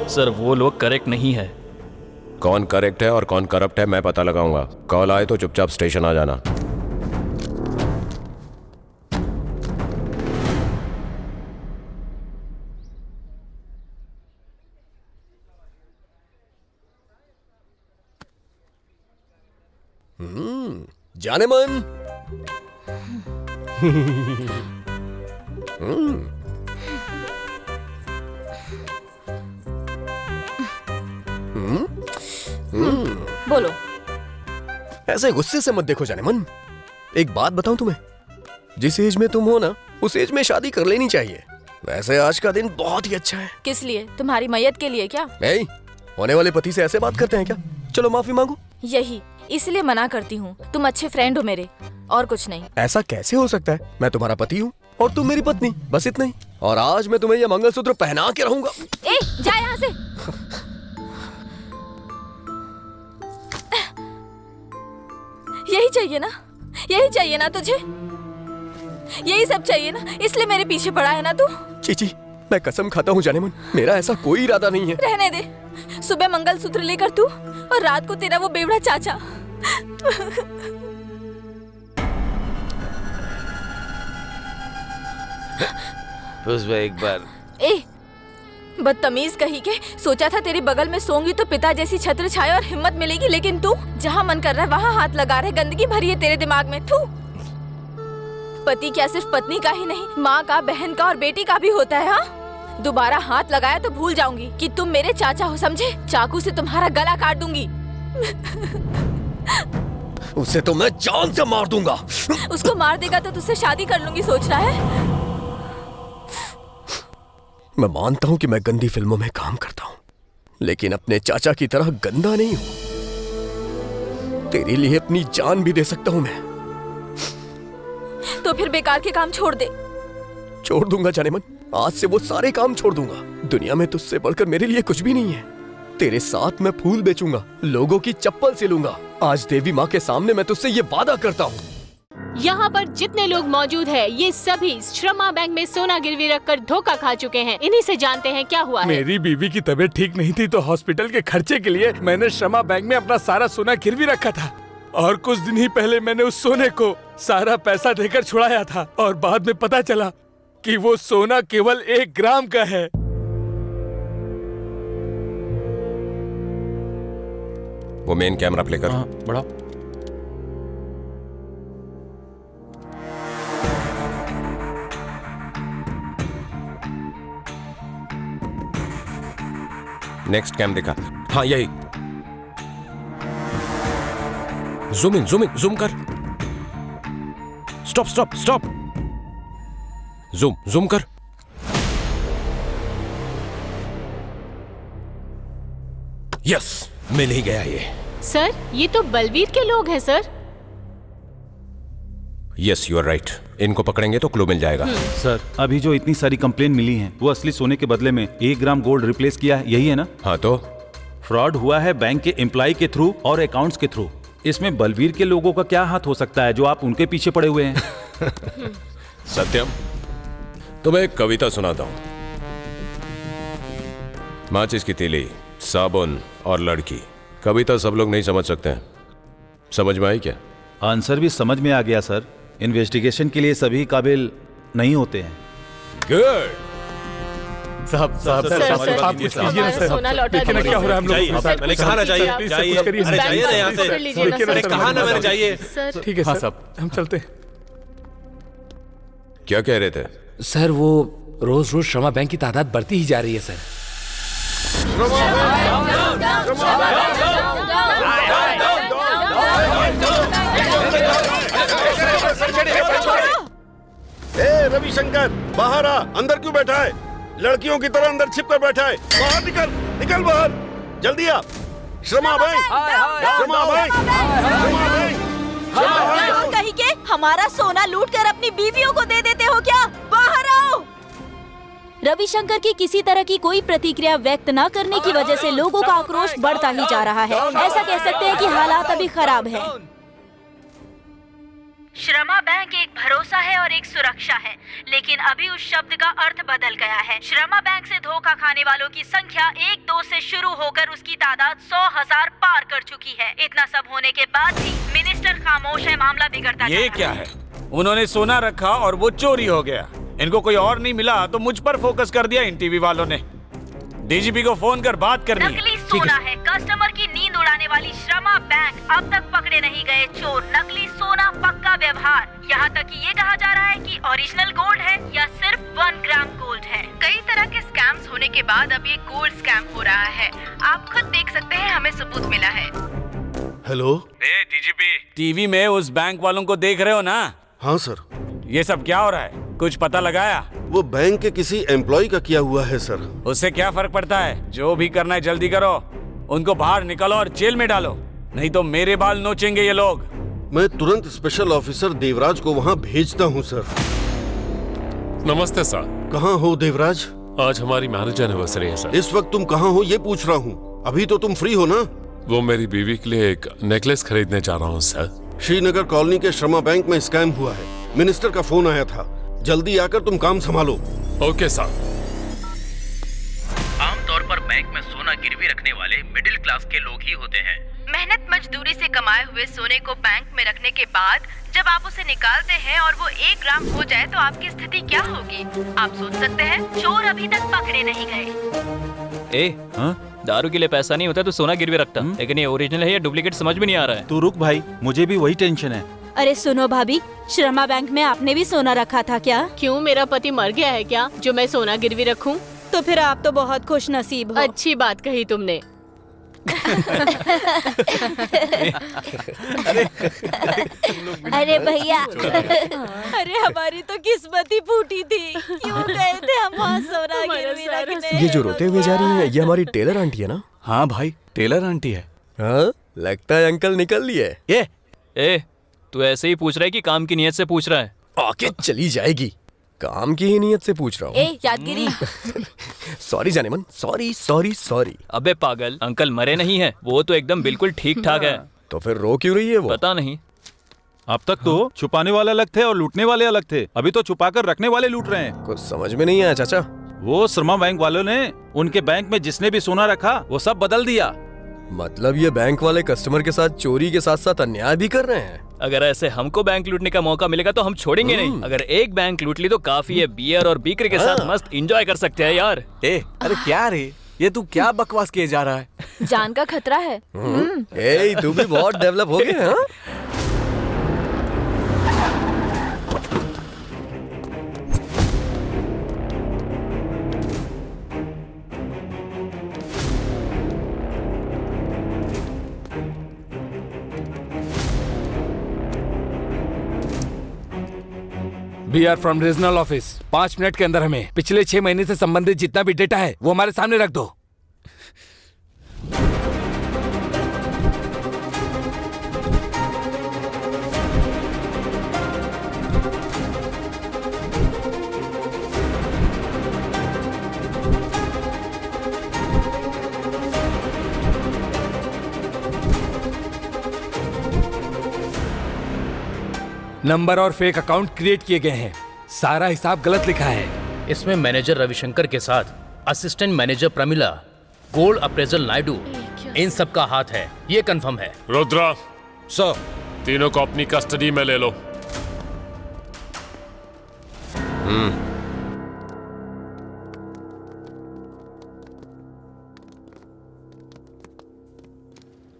सर वो लोग करेक्ट नहीं है। कौन करेक्ट है और कौन करप्ट है मैं पता लगाऊंगा। कॉल आए तो चुपचाप स्टेशन आ जाना। जाने मन। बोलो। ऐसे गुस्से से मत देखो जाने मन। एक बात बताऊं तुम्हें, जिस एज में तुम हो ना उस एज में शादी कर लेनी चाहिए। वैसे आज का दिन बहुत ही अच्छा है। किस लिए? तुम्हारी मैयत के लिए क्या? नहीं, होने वाले पति से ऐसे बात करते हैं क्या? चलो माफी मांगो। यही इसलिए मना करती हूँ। तुम अच्छे फ्रेंड हो मेरे, और कुछ नहीं। ऐसा कैसे हो सकता है? मैं तुम्हारा पति हूँ और तुम मेरी पत्नी, बस इतना ही। और आज मैं तुम्हें यह मंगलसूत्र पहना के रहूंगा। ए, जा यहाँ से। यही चाहिए ना? यही चाहिए ना तुझे? यही सब चाहिए ना? इसलिए मेरे पीछे पड़ा है ना तू? चीची, मैं कसम खाता हूँ जाने मन, मेरा ऐसा कोई इरादा नहीं है। रहने दे। सुबह मंगलसूत्र लेकर तू और रात को तेरा वो बेवड़ा चाचा। एक बार। ए, बदतमीज कही के। सोचा था तेरे बगल में सोंगी तो पिता जैसी छत्र छाया और हिम्मत मिलेगी, लेकिन तू जहाँ मन कर रहा है वहाँ हाथ लगा रहे। गंदगी भरी है तेरे दिमाग में। तू पति क्या सिर्फ पत्नी का ही नहीं, माँ का, बहन का और बेटी का भी होता है। हाँ, दोबारा हाथ लगाया तो भूल जाऊंगी कि तुम मेरे चाचा हो, समझे? चाकू से तुम्हारा गला काट दूंगी। उसे तो मैं जान से मार दूंगा। उसको मार देगा तो तुझसे शादी कर लूंगी, सोच रहा है? मैं मानता हूँ कि मैं गंदी फिल्मों में काम करता हूँ, लेकिन अपने चाचा की तरह गंदा नहीं हूँ। तेरे लिए अपनी जान भी दे सकता हूँ मैं। तो फिर बेकार के काम छोड़ दे। छोड़ दूंगा जाने मन, आज से वो सारे काम छोड़ दूंगा। दुनिया में तुझसे बढ़कर मेरे लिए कुछ भी नहीं है। तेरे साथ मैं फूल बेचूंगा, लोगों की चप्पल सिलूंगा। आज देवी माँ के सामने मैं तुझसे ये वादा करता हूँ। यहाँ पर जितने लोग मौजूद हैं, ये सभी श्रमा बैंक में सोना गिरवी रखकर धोखा खा चुके हैं। इन्हीं से जानते हैं क्या हुआ है। मेरी बीवी की तबीयत ठीक नहीं थी तो हॉस्पिटल के खर्चे के लिए मैंने श्रमा बैंक में अपना सारा सोना गिरवी रखा था और कुछ दिन ही पहले मैंने उस सोने को सारा पैसा देकर छुड़ाया था और बाद में पता चला कि वो सोना केवल 1 ग्राम का है। वो मेन कैमरा प्ले कर। बढ़ाओ। नेक्स्ट कैम दिखा। हाँ यही। जूम इन, जूम कर। स्टॉप। जूम कर। यस, मिल ही गया ये। सर, ये तो बलवीर के लोग हैं sir. Yes, you are right. इनको पकड़ेंगे तो क्लू मिल जाएगा। सर, अभी जो इतनी सारी कंप्लेन मिली हैं, वो असली सोने के बदले में 1 ग्राम गोल्ड रिप्लेस किया है, यही है ना? हाँ तो फ्रॉड हुआ है बैंक के एम्प्लॉय के थ्रू और अकाउंट्स के थ्रू। इसमें बलवीर के लोगों का क्या हाथ हो सकता है जो आप उनके पीछे पड़े हुए हैं? सत्यम, तुम्हें एक कविता सुनाता हूं। माचिस की तीली, साबुन और लड़की। कविता सब लोग नहीं समझ सकते हैं। समझ में आई क्या? आंसर भी समझ में आ गया सर। इन्वेस्टिगेशन के लिए सभी काबिल नहीं होते हैं। गुड। साहब आप कुछ कीजिए ना सर। सोना लौटा देखिए ना क्या हो रहा है हम लोग। मैंने कहा ना जाइए। अरे जाइए ना यहाँ से। मैंने कहा ना मैंने जाइए। ठीक है सर, हम चलते हैं। क्या कह रहे थे? सर, वो रोज रोज श्रमा बैंक की तादाद बढ़ती ही जा रही है सर। ए रविशंकर, बाहर आ। अंदर क्यों बैठा है? लड़कियों की तरह अंदर छिप कर बैठा है। बाहर निकल बाहर, जल्दी आ। श्रमा बैंक, श्रमा बैंक, श्रमा बैंक। कहीं के हमारा सोना लूट कर अपनी बीवियों को दे देते हो क्या? बाहर आओ। रविशंकर की किसी तरह की कोई प्रतिक्रिया व्यक्त न करने की वजह से लोगों का आक्रोश बढ़ता ही जा रहा है। ऐसा कह सकते हैं कि हालात अभी खराब है। श्रमा बैंक एक भरोसा है और एक सुरक्षा है, लेकिन अभी उस शब्द का अर्थ बदल गया है। श्रमा बैंक से धोखा खाने वालों की संख्या 1-2 से शुरू होकर उसकी तादाद 100,000 पार कर चुकी है। इतना सब होने के बाद भी मिनिस्टर खामोश है। मामला बिगड़ता ये क्या है? उन्होंने सोना रखा और वो चोरी हो गया। इनको कोई और नहीं मिला तो मुझ पर फोकस कर दिया इन टीवी वालों ने। डीजीपी को फोन कर बात करनी है। नकली सोना है। कस्टमर की नींद उड़ाने वाली श्रमा बैंक अब तक पकड़े नहीं गए चोर। नकली सोना, पक्का व्यवहार। यहाँ तक कि ये कहा जा रहा है कि ओरिजिनल गोल्ड है या सिर्फ 1 ग्राम गोल्ड है। कई तरह के स्कैम्स होने के बाद अब ये गोल्ड स्कैम हो रहा है। आप खुद देख सकते हैं, हमें सबूत मिला है। हेलो डीजीपी, टीवी में उस बैंक वालों को देख रहे हो ना? हाँ सर। ये सब क्या हो रहा है? कुछ पता लगाया? वो बैंक के किसी एम्प्लॉय का किया हुआ है सर। उससे क्या फर्क पड़ता है? जो भी करना है जल्दी करो। उनको बाहर निकालो और जेल में डालो, नहीं तो मेरे बाल नोचेंगे ये लोग। मैं तुरंत स्पेशल ऑफिसर देवराज को वहाँ भेजता हूँ सर। नमस्ते सर। कहाँ हो देवराज? आज हमारी मैरिज एनिवर्सरी है सर। इस वक्त तुम कहाँ हो ये पूछ रहा हूँ। अभी तो तुम फ्री हो ना? वो मेरी बीवी के लिए एक नेकलेस खरीदने जा रहा हूँ सर। श्रीनगर कॉलोनी के श्रमा बैंक में स्कैम हुआ है। मिनिस्टर का फोन आया था। जल्दी आकर तुम काम संभालो। Okay sir. आमतौर पर बैंक में सोना गिरवी रखने वाले मिडिल क्लास के लोग ही होते हैं। मेहनत मजदूरी से कमाए हुए सोने को बैंक में रखने के बाद जब आप उसे निकालते हैं और वो 1 ग्राम हो जाए तो आपकी स्थिति क्या होगी? आप सोच सकते हैं। चोर अभी तक पकड़े नहीं गए। दारू के लिए पैसा नहीं होता तो सोना गिरवी रखता, लेकिन ये ओरिजिनल है या डुप्लीकेट समझ में नहीं आ रहा है। तू रुक भाई, मुझे भी वही टेंशन है। अरे सुनो भाभी, श्रमा बैंक में आपने भी सोना रखा था क्या? क्यों, मेरा पति मर गया है क्या जो मैं सोना गिरवी रखूं? तो फिर आप तो बहुत खुश नसीब हो। अच्छी बात कही तुमने। अरे भैया, अरे हमारी तो किस्मत ही फूटी थी। क्यों गए थे हम वहाँ सोना गिरवी रखने? ये जो रोते हुए जा रही है, ये हमारी टेलर आंटी है ना? हाँ भाई, टेलर आंटी है। हाँ? लगता है अंकल निकल लिए। ए, तू ऐसे ही पूछ रहा है कि काम की नीयत से पूछ रहा है? आके चली जाएगी। काम की ही नीयत से पूछ रहा हूँ। ए यादगिरी। सॉरी जानेमन, सॉरी सॉरी सॉरी। अबे पागल, अंकल मरे नहीं है, वो तो एकदम बिल्कुल ठीक ठाक है। तो फिर रो क्यों रही है वो? पता नहीं। अब तक तो छुपाने वाले अलग थे और लूटने वाले अलग थे, अभी तो छुपाकर रखने वाले लूट रहे हैं। कुछ समझ में नहीं आया चाचा। वो श्रमा बैंक वालों ने उनके बैंक में जिसने भी सोना रखा वो सब बदल दिया। मतलब ये बैंक वाले कस्टमर के साथ चोरी के साथ साथ अन्याय भी कर रहे हैं। अगर ऐसे हमको बैंक लूटने का मौका मिलेगा तो हम छोड़ेंगे नहीं। अगर एक बैंक लूट ली तो काफी है, बियर और बीकर के साथ मस्त एंजॉय कर सकते हैं यार। अरे क्या रे, ये तू क्या बकवास किए जा रहा है? जान का खतरा है। तू भी बहुत डेवलप हो गया। हाँ? We are from regional office. 5 minute के अंदर हमें पिछले 6 महीने से संबंधित जितना भी डेटा है वो हमारे सामने रख दो। नंबर और फेक अकाउंट क्रिएट किए गए हैं। सारा हिसाब गलत लिखा है। इसमें मैनेजर रविशंकर के साथ assistant manager Pramila, gold appraisal Naidu, इन सब का हाथ है, ये कंफर्म है। रुद्रा सर, तीनों को अपनी कस्टडी में ले लो।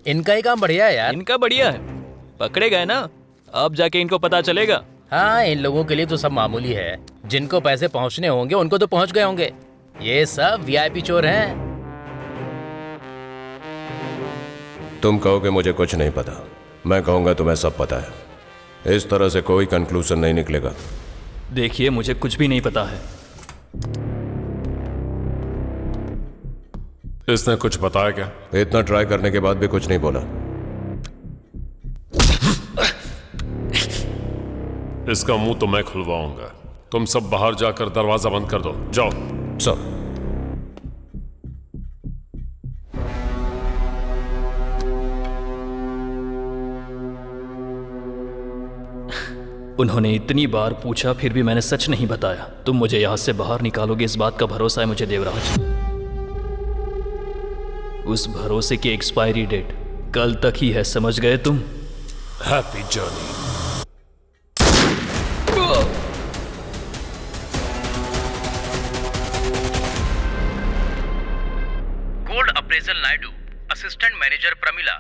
इनका ही काम बढ़िया है यार। इनका बढ़िया है, पकड़े गए ना, अब जाके इनको पता चलेगा। हाँ, इन लोगों के लिए तो सब मामूली है। जिनको पैसे पहुंचने होंगे उनको तो पहुंच गए होंगे। ये सब वीआईपी चोर हैं। तुम कहोगे मुझे कुछ नहीं पता, मैं कहूंगा तुम्हें सब पता है। इस तरह से कोई कंक्लूजन नहीं निकलेगा। देखिए, मुझे कुछ भी नहीं पता है। इसने कुछ बताया क्या? इतना ट्राई करने के बाद भी कुछ नहीं बोला। इसका मुंह तो मैं खुलवाऊंगा। तुम सब बाहर जाकर दरवाजा बंद कर दो, जाओ। सर। उन्होंने इतनी बार पूछा फिर भी मैंने सच नहीं बताया। तुम मुझे यहां से बाहर निकालोगे इस बात का भरोसा है मुझे देवराज। उस भरोसे की एक्सपायरी डेट कल तक ही है, समझ गए तुम? Happy journey. Gold appraisal Naidu, assistant manager Pramila,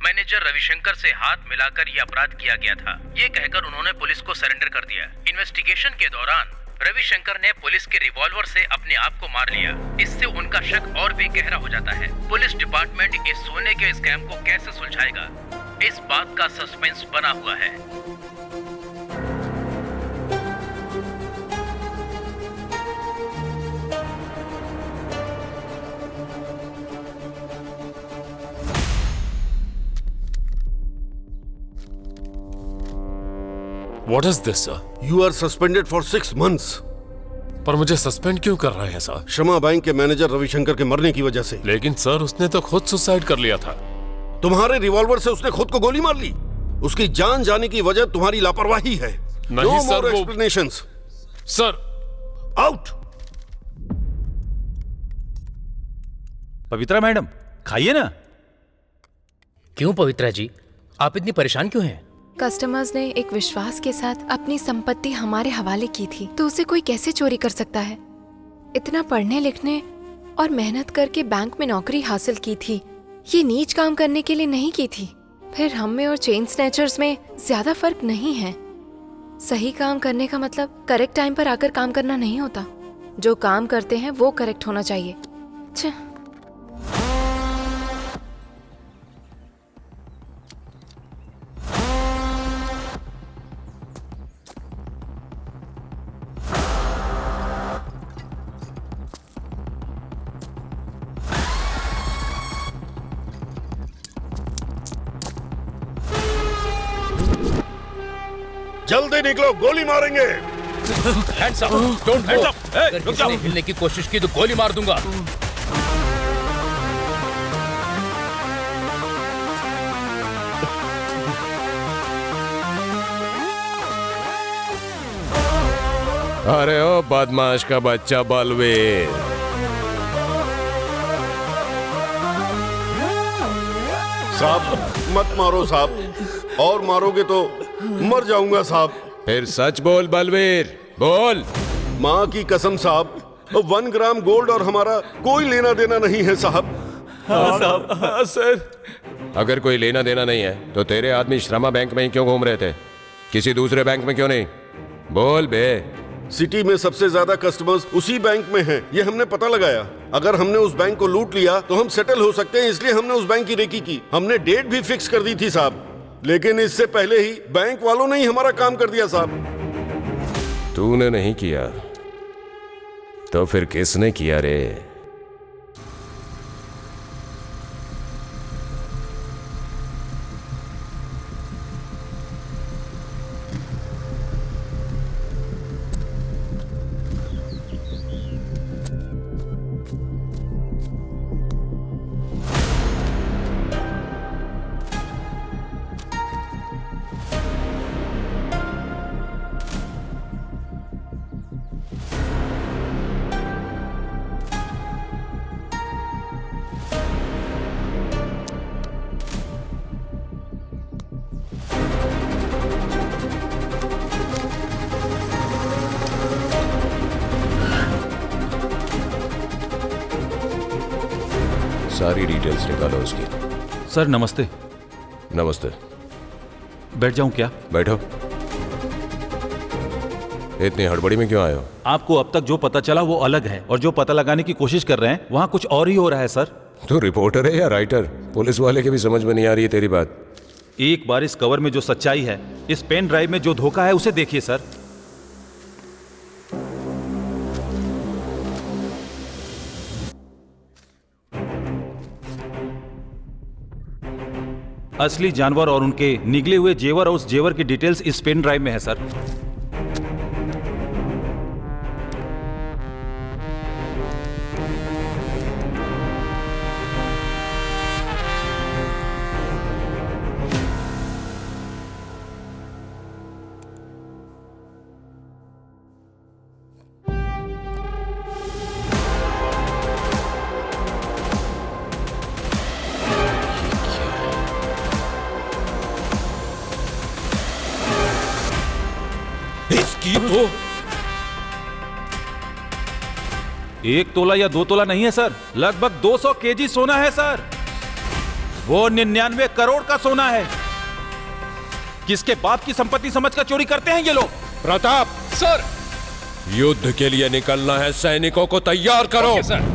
manager Ravishankar से हाथ मिलाकर यह अपराध किया गया था, ये कहकर उन्होंने पुलिस को सरेंडर कर दिया। इन्वेस्टिगेशन के दौरान रविशंकर ने पुलिस के रिवॉल्वर से अपने आप को मार लिया। इससे उनका शक और भी गहरा हो जाता है। पुलिस डिपार्टमेंट इस सोने के स्कैम को कैसे सुलझाएगा, इस बात का सस्पेंस बना हुआ है। What is this, sir? You are suspended for 6 months. पर मुझे सस्पेंड क्यों कर रहे हैं सर? क्षमा बैंक के मैनेजर रविशंकर के मरने की वजह से। लेकिन सर, उसने तो खुद सुसाइड कर लिया था। तुम्हारे रिवॉल्वर से उसने खुद को गोली मार ली। उसकी जान जाने की वजह तुम्हारी लापरवाही है। नहीं No सर, more वो... explanations. Sir, out. Pavitra madam, खाइए ना। क्यों पवित्रा जी, आप इतनी परेशान क्यों हैं? कस्टमर्स ने एक विश्वास के साथ अपनी संपत्ति हमारे हवाले की थी, तो उसे कोई कैसे चोरी कर सकता है? इतना पढ़ने लिखने और मेहनत करके बैंक में नौकरी हासिल की थी, ये नीच काम करने के लिए नहीं की थी। फिर हम में और चेन स्नैचर्स में ज्यादा फर्क नहीं है। सही काम करने का मतलब करेक्ट टाइम पर आकर काम करना नहीं होता। जो काम करते हैं वो करेक्ट होना चाहिए। अच्छा, जल्दी निकलो, गोली मारेंगे। Hands up, don't move. अगर किसी ने हिलने की कोशिश की तो गोली मार दूंगा। अरे ओ बदमाश का बच्चा बलवीर, साहब मत मारो साहब, और मारोगे तो मर जाऊंगा साहब। फिर सच बोल बलवीर, बोल। माँ की कसम साहब, 1 ग्राम गोल्ड और हमारा कोई लेना देना नहीं है साहब। हाँ साहब, हाँ सर। अगर कोई लेना देना नहीं है तो तेरे आदमी श्रमा बैंक में ही क्यों घूम रहे थे? किसी दूसरे बैंक में क्यों नहीं? बोल बे। सिटी में सबसे ज्यादा कस्टमर्स उसी बैंक में हैं, ये हमने पता लगाया। अगर हमने उस बैंक को लूट लिया तो हम सेटल हो सकते हैं, इसलिए हमने उस बैंक की रेकी की। हमने डेट भी फिक्स कर दी थी साहब, लेकिन इससे पहले ही बैंक वालों ने ही हमारा काम कर दिया साहब। तूने नहीं किया तो फिर किसने किया रे? सारी डिटेल्स निकालो उसकी। सर नमस्ते। नमस्ते। बैठ जाऊं क्या? बैठो। इतनी हड़बड़ी में क्यों आए हो? आपको अब तक जो पता चला वो अलग है, और जो पता लगाने की कोशिश कर रहे हैं वहाँ कुछ और ही हो रहा है सर। तू रिपोर्टर है या राइटर? पुलिस वाले के भी समझ में नहीं आ रही है तेरी बात। एक बार इस कवर में जो सच्चाई है, इस पेन ड्राइव में जो धोखा है, उसे देखिए सर। असली जानवर और उनके निगले हुए जेवर और उस जेवर की डिटेल्स इस पेन ड्राइव में है सर। इसकी तो 1 तोला या 2 तोला नहीं है सर, लगभग 200 केजी सोना है सर। वो 99 करोड़ का सोना है। किसके बाप की संपत्ति समझकर चोरी करते हैं ये लोग? प्रताप सर, युद्ध के लिए निकलना है, सैनिकों को तैयार करो। Okay sir.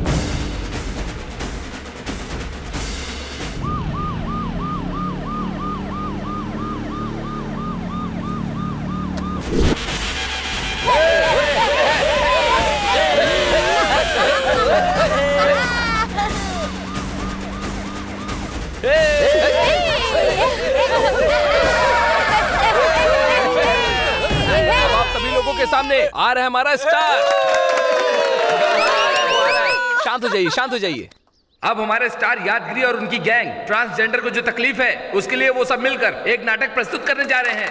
के सामने आ रहा है हमारा स्टार। शांत हो जाइए, शांत हो जाइए। अब हमारे स्टार यादगिरी और उनकी गैंग ट्रांसजेंडर को जो तकलीफ है उसके लिए वो सब मिलकर एक नाटक प्रस्तुत करने जा रहे हैं।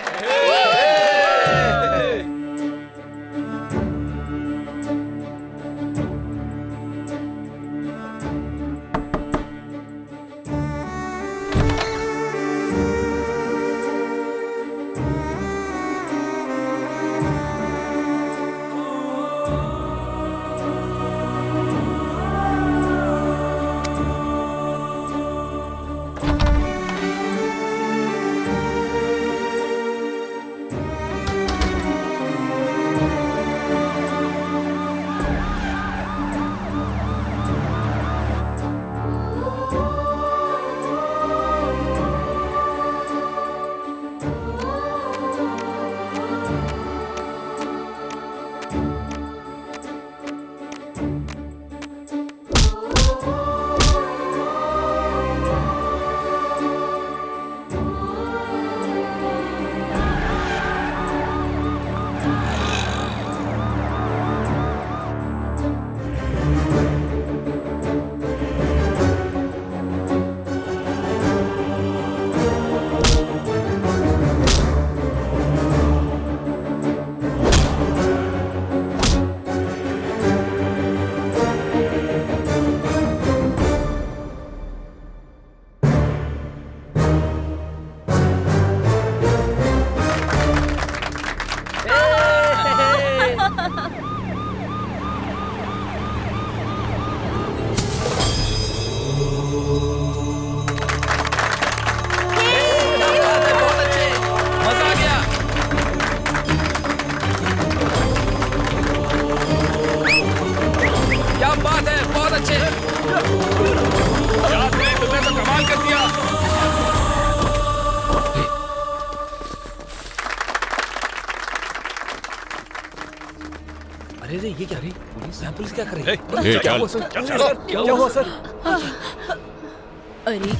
अरे रे ये क्या रही पुलिस? यहाँ पुलिस क्या कर रही है? ए, क्या चल। हुआ सर? चल, सर, क्या हुआ सर?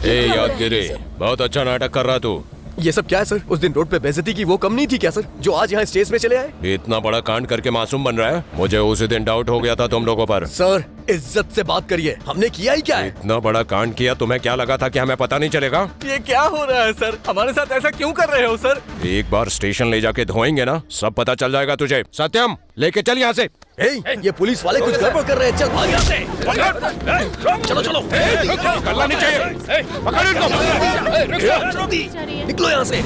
ए यादगिरी, बहुत अच्छा नाटक कर रहा तू। ये सब क्या है सर? उस दिन रोड पे बेइज्जती की वो कम नहीं थी क्या सर, जो आज यहाँ स्टेज पे चले आए? इतना बड़ा कांड करके मासूम बन रहा है। मुझे उसी दिन डाउट हो गया था तुम लोगों पर। सर इज्जत से बात करिए, हमने किया ही क्या है? इतना बड़ा कांड किया, तुम्हें क्या लगा था कि हमें पता नहीं चलेगा? ये क्या हो रहा है सर? हमारे साथ ऐसा क्यों कर रहे हो सर? एक बार स्टेशन ले जाके धोएंगे ना, सब पता चल जाएगा तुझे। सत्यम, लेके चल यहाँ से। ये पुलिस वाले कुछ गड़बड़ कर रहे हैं, चल भाग यहाँ से। चलो चलो, निकलना नहीं चाहिए। पकड़ इनको। निकलो यहाँ से।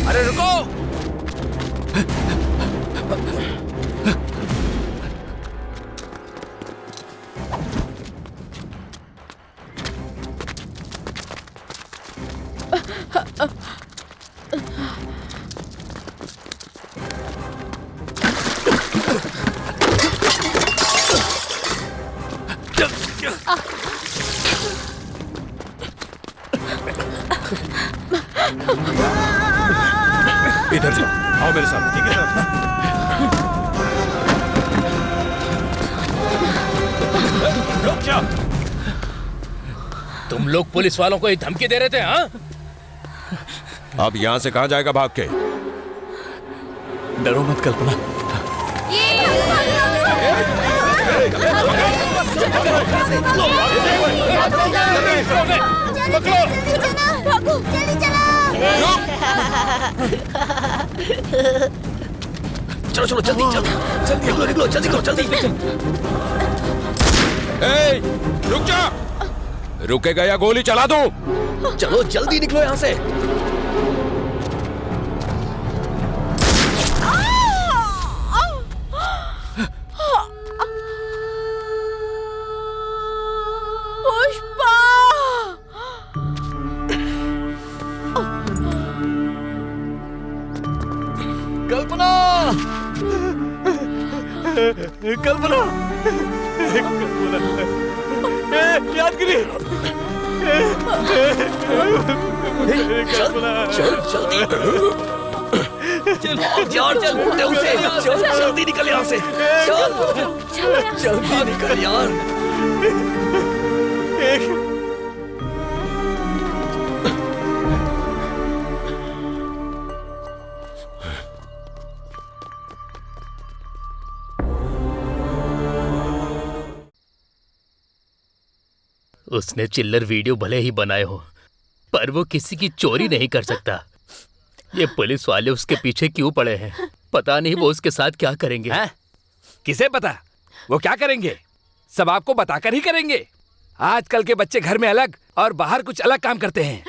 अरे रुको। इधर से आओ मेरे साथ। ठीक है सर। रुक जाओ। तुम लोग पुलिस वालों को ये धमकी दे रहे थे हाँ? अब यहाँ से कहाँ जाएगा भाग के? डरो मत कल्पना। चलो चलो जल्दी जल्दी निकलो निकलो जल्दी करो जल्दी। ए, रुक जा। रुकेगा या गोली चला दूं? चलो जल्दी निकलो यहाँ से। पुष्पा! कल्पना! कल्पना! यादगिरी! जल्दी निकल यहाँ से। जल्दी निकल यार। उसने चिल्लर वीडियो भले ही बनाए हो, पर वो किसी की चोरी नहीं कर सकता। ये पुलिस वाले उसके पीछे क्यों पड़े हैं? पता नहीं वो उसके साथ क्या करेंगे। किसे पता वो क्या करेंगे? सब आपको बताकर ही करेंगे। आजकल के बच्चे घर में अलग और बाहर कुछ अलग काम करते हैं।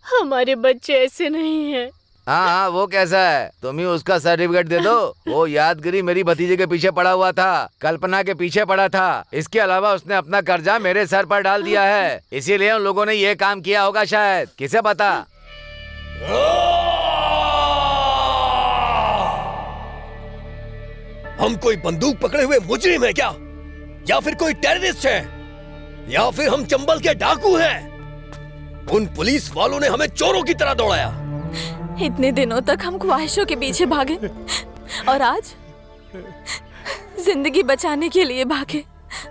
हमारे बच्चे ऐसे नहीं हैं। हाँ हाँ, वो कैसा है? तुम ही उसका सर्टिफिकेट दे दो। वो यादगिरी मेरी भतीजे के पीछे पड़ा हुआ था, कल्पना के पीछे पड़ा था। इसके अलावा उसने अपना कर्जा मेरे सर पर डाल दिया है, इसीलिए उन लोगों ने ये काम किया होगा शायद। किसे पता? हम कोई बंदूक पकड़े हुए मुजरिम है क्या? या फिर कोई टेररिस्ट है? या फिर हम चंबल के डाकू हैं? उन पुलिस वालों ने हमें चोरों की तरह दौड़ाया। इतने दिनों तक हम ख्वाहिशों के पीछे भागे और आज जिंदगी बचाने के लिए भागे।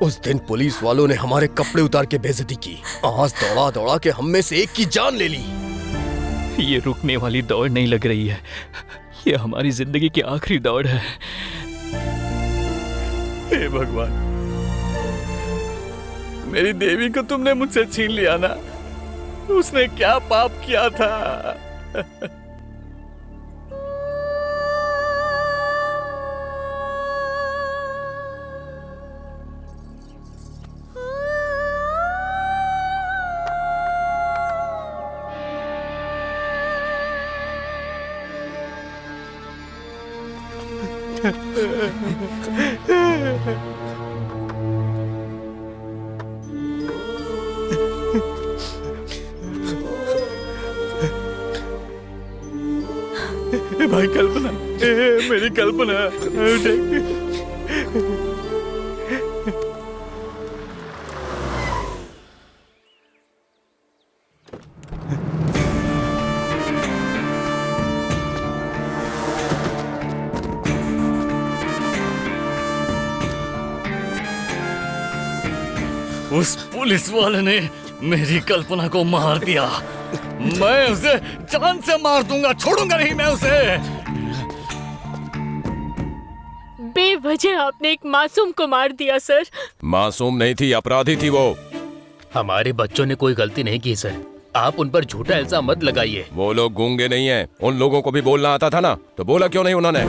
उस दिन पुलिस वालों ने हमारे कपड़े उतार के बेइज्जती की। आज दौड़ा दौड़ा के हम में से एक की जान ले ली। ये रुकने वाली दौड़ नहीं लग रही है, ये हमारी जिंदगी की आखिरी दौड़ है। हे भगवान, मेरी देवी को तुमने मुझसे छीन लिया ना। उसने क्या पाप किया था? भाई कल्पना, मेरी कल्पना। उस पुलिस वाले ने मेरी कल्पना को मार दिया। मैं उसे जान से मार दूंगा, छोड़ूंगा नहीं मैं उसे। बेवजह आपने एक मासूम को मार दिया सर। मासूम नहीं थी, अपराधी थी वो। हमारे बच्चों ने कोई गलती नहीं की सर, आप उन पर झूठा इल्जाम मत लगाइए। वो लोग गूंगे नहीं हैं, उन लोगों को भी बोलना आता था ना, तो बोला क्यों नहीं उन्होंने?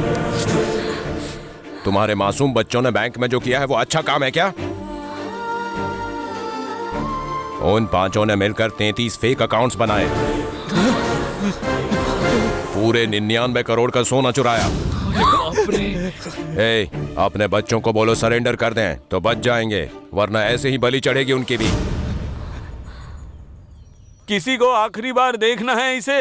तुम्हारे मासूम बच्चों ने बैंक में जो किया है वो अच्छा काम है क्या? उन पांचों ने मिलकर 33 फेक अकाउंट्स बनाए, पूरे 99 करोड़ का सोना चुराया। अपने बच्चों को बोलो सरेंडर कर दें तो बच जाएंगे, वरना ऐसे ही बलि चढ़ेगी उनकी भी। किसी को आखिरी बार देखना है इसे।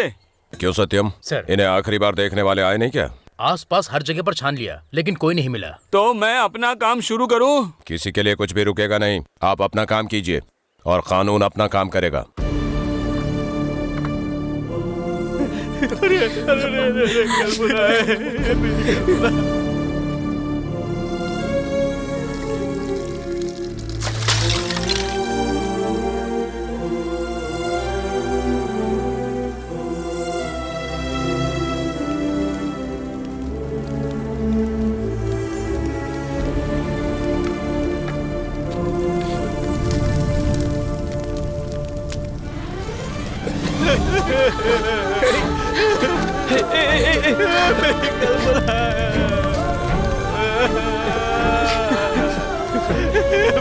क्यों सत्यम सर, इन्हें आखिरी बार देखने वाले आए नहीं क्या? आसपास हर जगह पर छान लिया लेकिन कोई नहीं मिला। तो मैं अपना काम शुरू करूं? किसी के लिए कुछ भी रुकेगा नहीं, आप अपना काम कीजिए और कानून अपना काम करेगा।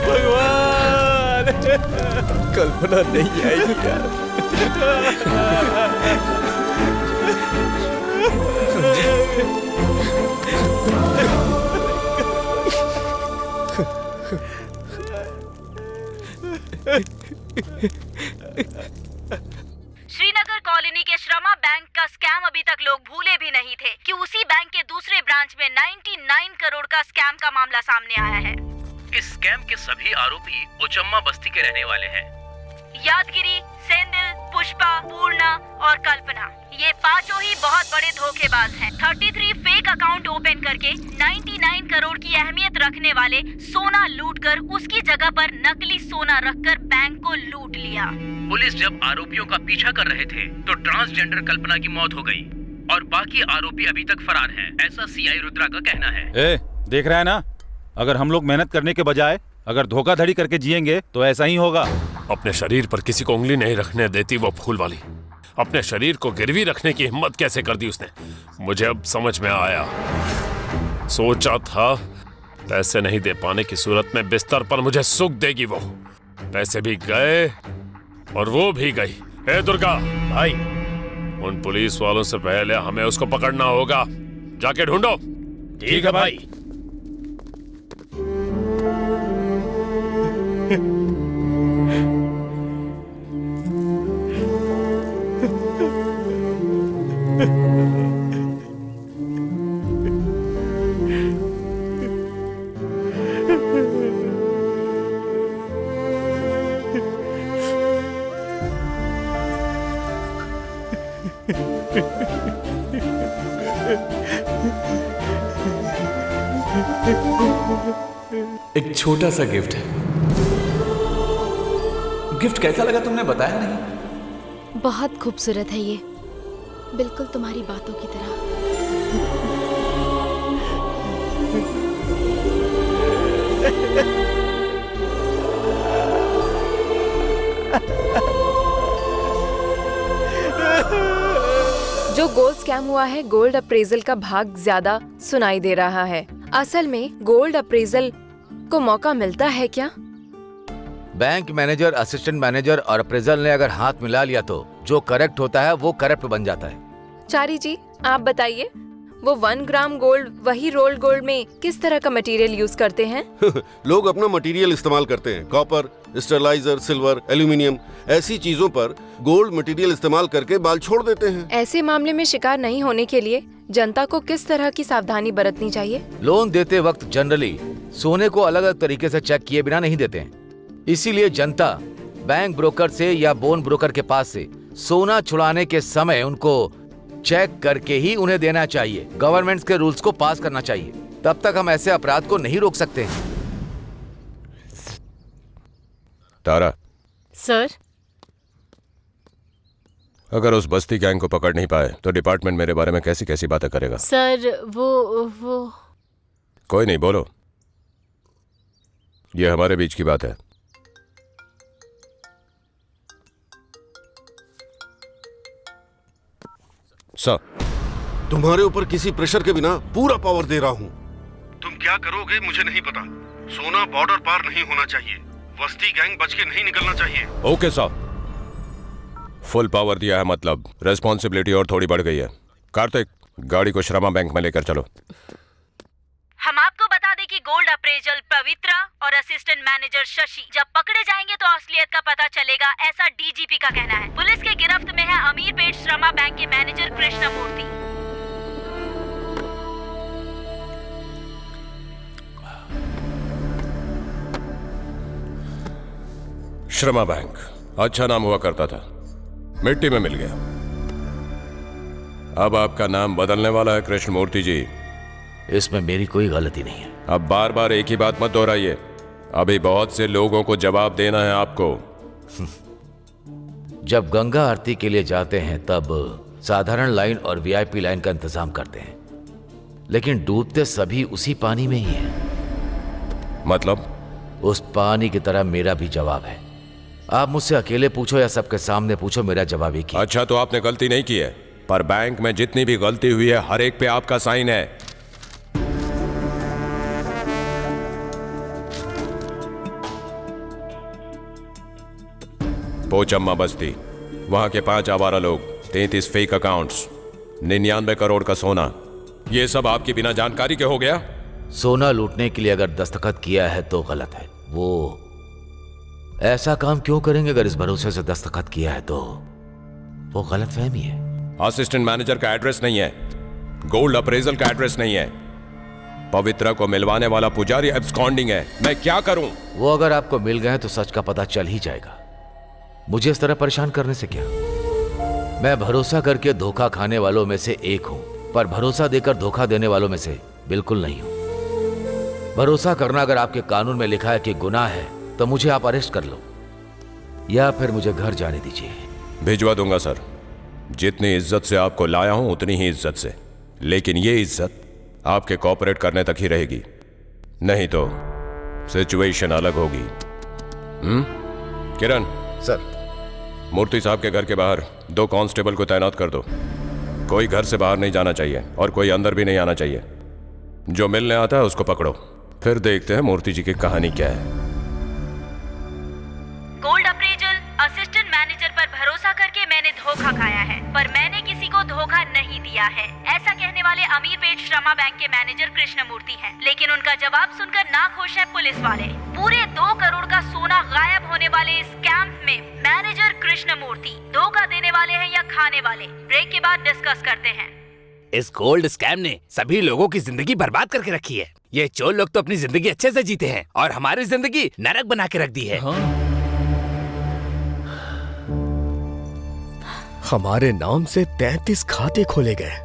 भगवान, कल्पना नहीं आएगी यार। श्रीनगर कॉलोनी के श्रमा बैंक का स्कैम अभी तक लोग भूले भी नहीं थे कि उसी बैंक के दूसरे ब्रांच में 99 करोड़ का स्कैम का मामला सामने आया है। इस स्कैम के सभी आरोपी उचम्मा बस्ती के रहने वाले हैं। यादगिरी, सेंदिल, पुष्पा, पूर्णा और कल्पना, ये पांचों ही बहुत बड़े धोखेबाज हैं। 33 फेक अकाउंट ओपन करके 99 करोड़ की अहमियत रखने वाले सोना लूटकर उसकी जगह पर नकली सोना रखकर बैंक को लूट लिया। पुलिस जब आरोपियों का पीछा कर रहे थे तो ट्रांसजेंडर कल्पना की मौत हो गई और बाकी आरोपी अभी तक फरार हैं, ऐसा सीआई रुद्रा का कहना है। देख रहा है ना, अगर हम लोग मेहनत करने के बजाय अगर धोखाधड़ी करके जिएंगे तो ऐसा ही होगा। अपने शरीर पर किसी को उंगली नहीं रखने देती वो फूल वाली। अपने शरीर को गिरवी रखने की हिम्मत कैसे कर दी उसने, मुझे अब समझ में आया। सोचा था पैसे नहीं दे पाने की सूरत में बिस्तर पर मुझे सुख देगी वो, पैसे भी गए और वो भी गई। ए दुर्गा भाई, उन पुलिस वालों से पहले हमें उसको पकड़ना होगा, जाके ढूंढो। ठीक है भाई। एक छोटा सा गिफ्ट है। गिफ्ट कैसा लगा तुमने बताया नहीं? बहुत खूबसूरत है ये, बिल्कुल तुम्हारी बातों की तरह। जो गोल्ड स्कैम हुआ है, गोल्ड अप्रेजल का भाग ज्यादा सुनाई दे रहा है। असल में गोल्ड अप्रेजल को मौका मिलता है क्या? बैंक मैनेजर, असिस्टेंट मैनेजर और अप्रेजल ने अगर हाथ मिला लिया तो जो करेक्ट होता है वो करप्ट बन जाता है। चारी जी, आप बताइए, वो 1 ग्राम गोल्ड वही रोल्ड गोल्ड में किस तरह का मटेरियल यूज करते हैं? लोग अपना मटेरियल इस्तेमाल करते हैं। कॉपर, स्टरलाइजर, सिल्वर, एल्यूमिनियम, ऐसी चीजों पर गोल्ड मटेरियल इस्तेमाल करके बाल छोड़ देते हैं। ऐसे मामले में शिकार नहीं होने के लिए जनता को किस तरह की सावधानी बरतनी चाहिए? लोन देते वक्त जनरली सोने को अलग अलग तरीके से चेक किए बिना नहीं देते हैं। इसीलिए जनता बैंक ब्रोकर से या बोन ब्रोकर के पास से सोना छुड़ाने के समय उनको चेक करके ही उन्हें देना चाहिए। गवर्नमेंट के रूल्स को पास करना चाहिए, तब तक हम ऐसे अपराध को नहीं रोक सकते हैं। तारा, सर। अगर उस बस्ती गैंग को पकड़ नहीं पाए तो डिपार्टमेंट मेरे बारे में कैसी कैसी बातें करेगा। सर वो कोई नहीं, बोलो। ये हमारे बीच की बात है। सर, तुम्हारे ऊपर किसी प्रेशर के बिना पूरा पावर दे रहा हूँ। तुम क्या करोगे मुझे नहीं पता। सोना बॉर्डर पार नहीं होना चाहिए। वस्ती गैंग बच के नहीं निकलना चाहिए। ओके सर, फुल पावर दिया है, मतलब रेस्पॉन्सिबिलिटी और थोड़ी बढ़ गई है। कार्तिक, गाड़ी को श्रमा बैंक में लेकर चलो। हम आपको बता दें कि गोल्ड अप्रेजल पवित्रा और असिस्टेंट मैनेजर शशि जब पकड़े जाएंगे तो असलियत का पता चलेगा, ऐसा डीजीपी का कहना है। पुलिस के गिरफ्त में है अमीरपेट श्रमा बैंक के मैनेजर कृष्णमूर्ति। श्रमा बैंक अच्छा नाम हुआ करता था, मिट्टी में मिल गया। अब आपका नाम बदलने वाला है कृष्णमूर्ति जी। इसमें मेरी कोई गलती नहीं है। अब बार बार एक ही बात मत दोहराइए। अभी बहुत से लोगों को जवाब देना है आपको। जब गंगा आरती के लिए जाते हैं तब साधारण लाइन और वीआईपी लाइन का इंतजाम करते हैं, लेकिन डूबते सभी उसी पानी में ही है। मतलब? उस पानी की तरह मेरा भी जवाब है। आप मुझसे अकेले पूछो या सबके सामने पूछो, मेरा जवाब एक ही। अच्छा, तो आपने गलती नहीं की है, पर बैंक में जितनी भी गलती हुई है हर एक पे आपका साइन है। पोचम्मा बस्ती, वहां के 5 आवारा लोग, 33 फेक अकाउंट्स, 99 करोड़ का सोना, ये सब आपकी बिना जानकारी के हो गया। सोना लूटने के लिए अगर दस्तखत किया है तो गलत है। वो ऐसा काम क्यों करेंगे? अगर इस भरोसे से दस्तखत किया है तो वो गलतफहमी है। असिस्टेंट मैनेजर का एड्रेस नहीं है, गोल्ड अप्रेजल का एड्रेस नहीं है, पवित्रा को मिलवाने वाला पुजारी एब्सकॉन्डिंग है। मैं क्या करूं? वो अगर आपको मिल गए तो सच का पता चल ही जाएगा। मुझे इस तरह परेशान करने से क्या? मैं भरोसा करके धोखा खाने वालों में से एक हूं, पर भरोसा देकर धोखा देने वालों में से बिल्कुल नहीं हूं। भरोसा करना अगर आपके कानून में लिखा है कि गुनाह है तो मुझे आप अरेस्ट कर लो या फिर मुझे घर जाने दीजिए। भिजवा दूंगा सर। जितनी इज्जत से आपको लाया हूं उतनी ही इज्जत से, लेकिन ये इज्जत आपके कॉपरेट करने तक ही रहेगी, नहीं तो सिचुएशन अलग होगी। किरण सर, मूर्ति साहब के घर के बाहर 2 कांस्टेबल को तैनात कर दो। कोई घर से बाहर नहीं जाना चाहिए और कोई अंदर भी नहीं आना चाहिए। जो मिलने आता है उसको पकड़ो, फिर देखते हैं मूर्ति जी की कहानी क्या है। गोल्ड अप्रेजल असिस्टेंट मैनेजर पर भरोसा करके मैंने धोखा खाया है, पर मैंने किसी को धोखा नहीं दिया है, ऐसा कहने वाले अमीरपेट श्रमा बैंक के मैनेजर कृष्णमूर्ति हैं। लेकिन उनका जवाब सुनकर नाखुश है पुलिस वाले। पूरे 2 करोड़ का सोना गायब होने वाले इस कैंप में मैनेजर कृष्णमूर्ति धोखा देने वाले हैं या खाने वाले, ब्रेक के बाद डिस्कस करते हैं। इस गोल्ड स्कैम ने सभी लोगों की जिंदगी बर्बाद करके रखी है। ये चोर लोग तो अपनी जिंदगी अच्छे से जीते हैं और हमारी जिंदगी नरक बना के रख दी है। हमारे नाम से 33 खाते खोले गए,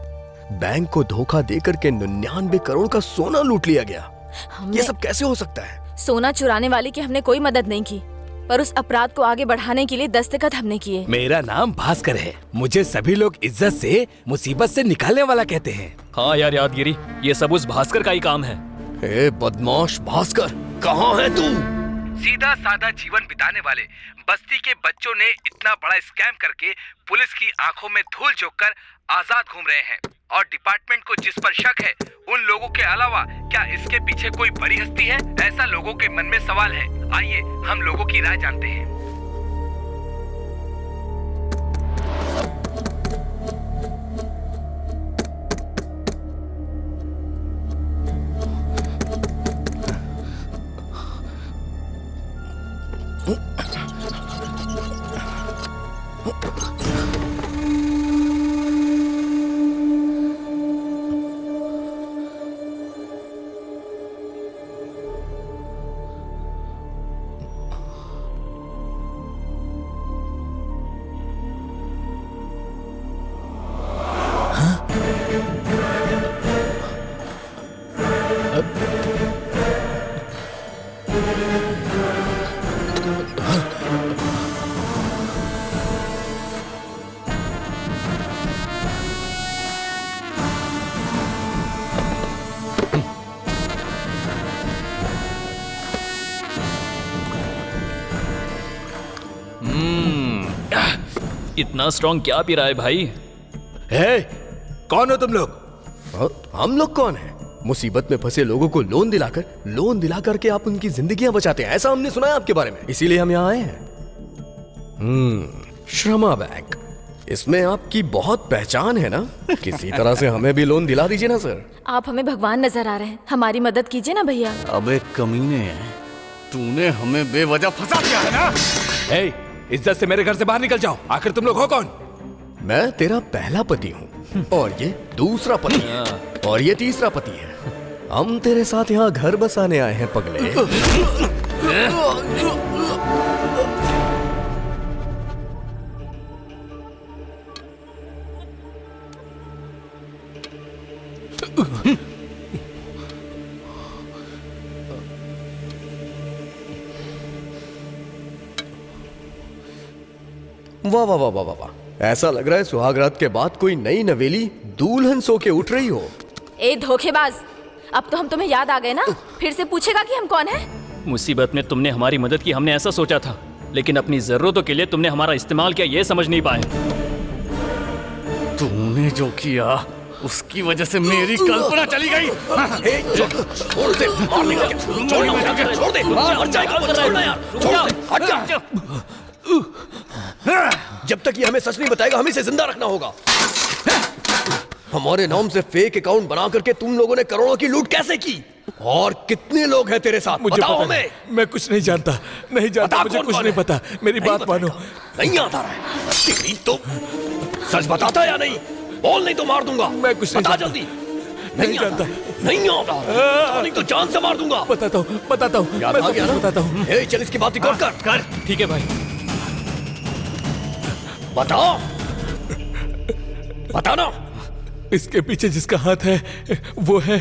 बैंक को धोखा देकर के 99 करोड़ का सोना लूट लिया गया। ये सब कैसे हो सकता है? सोना चुराने वाले की हमने कोई मदद नहीं की, पर उस अपराध को आगे बढ़ाने के लिए दस्तखत हमने किए। मेरा नाम भास्कर है। मुझे सभी लोग इज्जत से मुसीबत से निकालने वाला कहते हैं। हाँ यार यादगिरी, ये सब उस भास्कर का ही काम है। ए बदमाश भास्कर, कहाँ है तू? सीधा साधा जीवन बिताने वाले बस्ती के बच्चों ने इतना बड़ा स्कैम करके पुलिस की आंखों में धूल झोंककर आजाद घूम रहे हैं, और डिपार्टमेंट को जिस पर शक है उन लोगों के अलावा क्या इसके पीछे कोई बड़ी हस्ती है? ऐसा लोगों के मन में सवाल है। आइए हम लोगों की राय जानते हैं। इतना स्ट्रॉन्ग क्या पी रहा है भाई? है कौन हो तुम लोग? हम लोग कौन है? मुसीबत में फंसे लोगों को लोन दिलाकर के आप उनकी जिंदगियां बचाते हैं, ऐसा हमने सुना है आपके बारे में, इसीलिए हम यहाँ आए हैं। श्रमा बैंक, इसमें आपकी बहुत पहचान है ना? किसी तरह से हमें भी लोन दिला दीजिए ना सर। आप हमें भगवान नजर आ रहे हैं, हमारी मदद कीजिए ना भैया। अबे कमीने, तूने हमें बेवजह फंसा दिया है ना? हे, इज्जत से मेरे घर से बाहर निकल जाओ। आखिर तुम लोग हो कौन? मैं तेरा पहला पति हूँ और ये दूसरा पति है और ये तीसरा पति है। हम तेरे साथ यहाँ घर बसाने आए हैं पगले। वाह वाह वाह वाह वाह, ऐसा लग रहा है सुहागरात के बाद कोई नई नवेली दुल्हन सो के उठ रही हो। ए धोखेबाज, अब तो हम तुम्हें याद आ गए ना? फिर से पूछेगा कि हम कौन हैं? मुसीबत में तुमने हमारी मदद की, हमने ऐसा सोचा था, लेकिन अपनी जरूरतों के लिए तुमने हमारा इस्तेमाल किया, ये समझ नहीं पाए। तूने जो किया उसकी वजह से मेरी कल्पना चली गई। छोड़ दे, मार निकल के, छोड़ दे, मर जाएगा, छोड़ना यार, छोड़ दे, हट जा। जब तक ये हमें सच नहीं बताएगा, हमें इसे जिंदा रखना होगा। हमारे नाम से फेक अकाउंट बना करके तुम लोगों ने करोड़ों की लूट कैसे की? और कितने लोग हैं तेरे साथ? मुझे बताओ पता हमें। मैं कुछ नहीं जानता, नहीं जानता, मुझे कुछ नहीं पता। मेरी बात मानो। नहीं आता रहा है तेरी तो। सच बताता या नहीं? बोल, नहीं तो मार दूंगा। मैं कुछ नहीं बता जानता। जल्दी। नहीं जानता, नहीं आता, नहीं तो जान से मार दूंगा। बताता हूँ, याद आ गया ना? बताता हूँ। चल इसकी बात रिकॉर्ड कर। ठीक है भाई। बताओ, बताना। इसके पीछे जिसका हाथ है वो है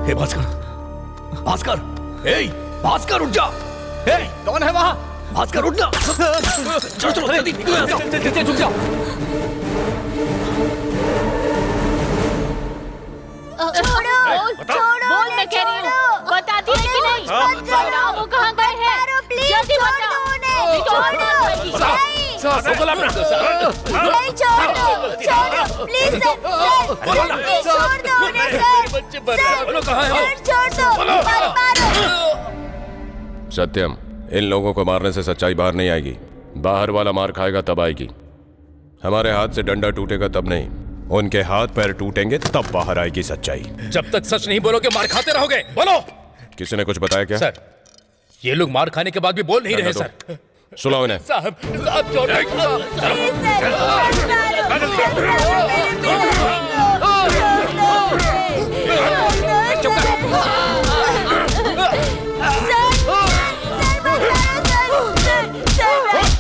हे भास्कर, भास्कर, हे भास्कर उठ जा। हे कौन है वहाँ? भास्कर उठ ना। चलो चलो जल्दी निकलो यहाँ से। जल्दी उठ जाओ। छोड़ो, बोल, मैं कह रही हूँ, बताती है कि नहीं? बताओ, वो कहाँ गए हैं? जल्दी बताओ। नहीं, छोड़ो, प्लीज सर, छोड़ दो उन्हें सर, छोड़ दो, मत मारो। सत्यम, इन लोगों को मारने से सच्चाई बाहर नहीं आएगी। बाहर वाला मार खाएगा तब आएगी। हमारे हाथ से डंडा टूटेगा तब नहीं, उनके हाथ पैर टूटेंगे तब बाहर आएगी सच्चाई। जब तक सच नहीं बोलोगे मार खाते रहोगे। बोलो। किसी ने कुछ बताया क्या? सर, ये लोग मार खाने के बाद भी बोल नहीं रहे सर। सुनाओ इन्हें। साहब छोड़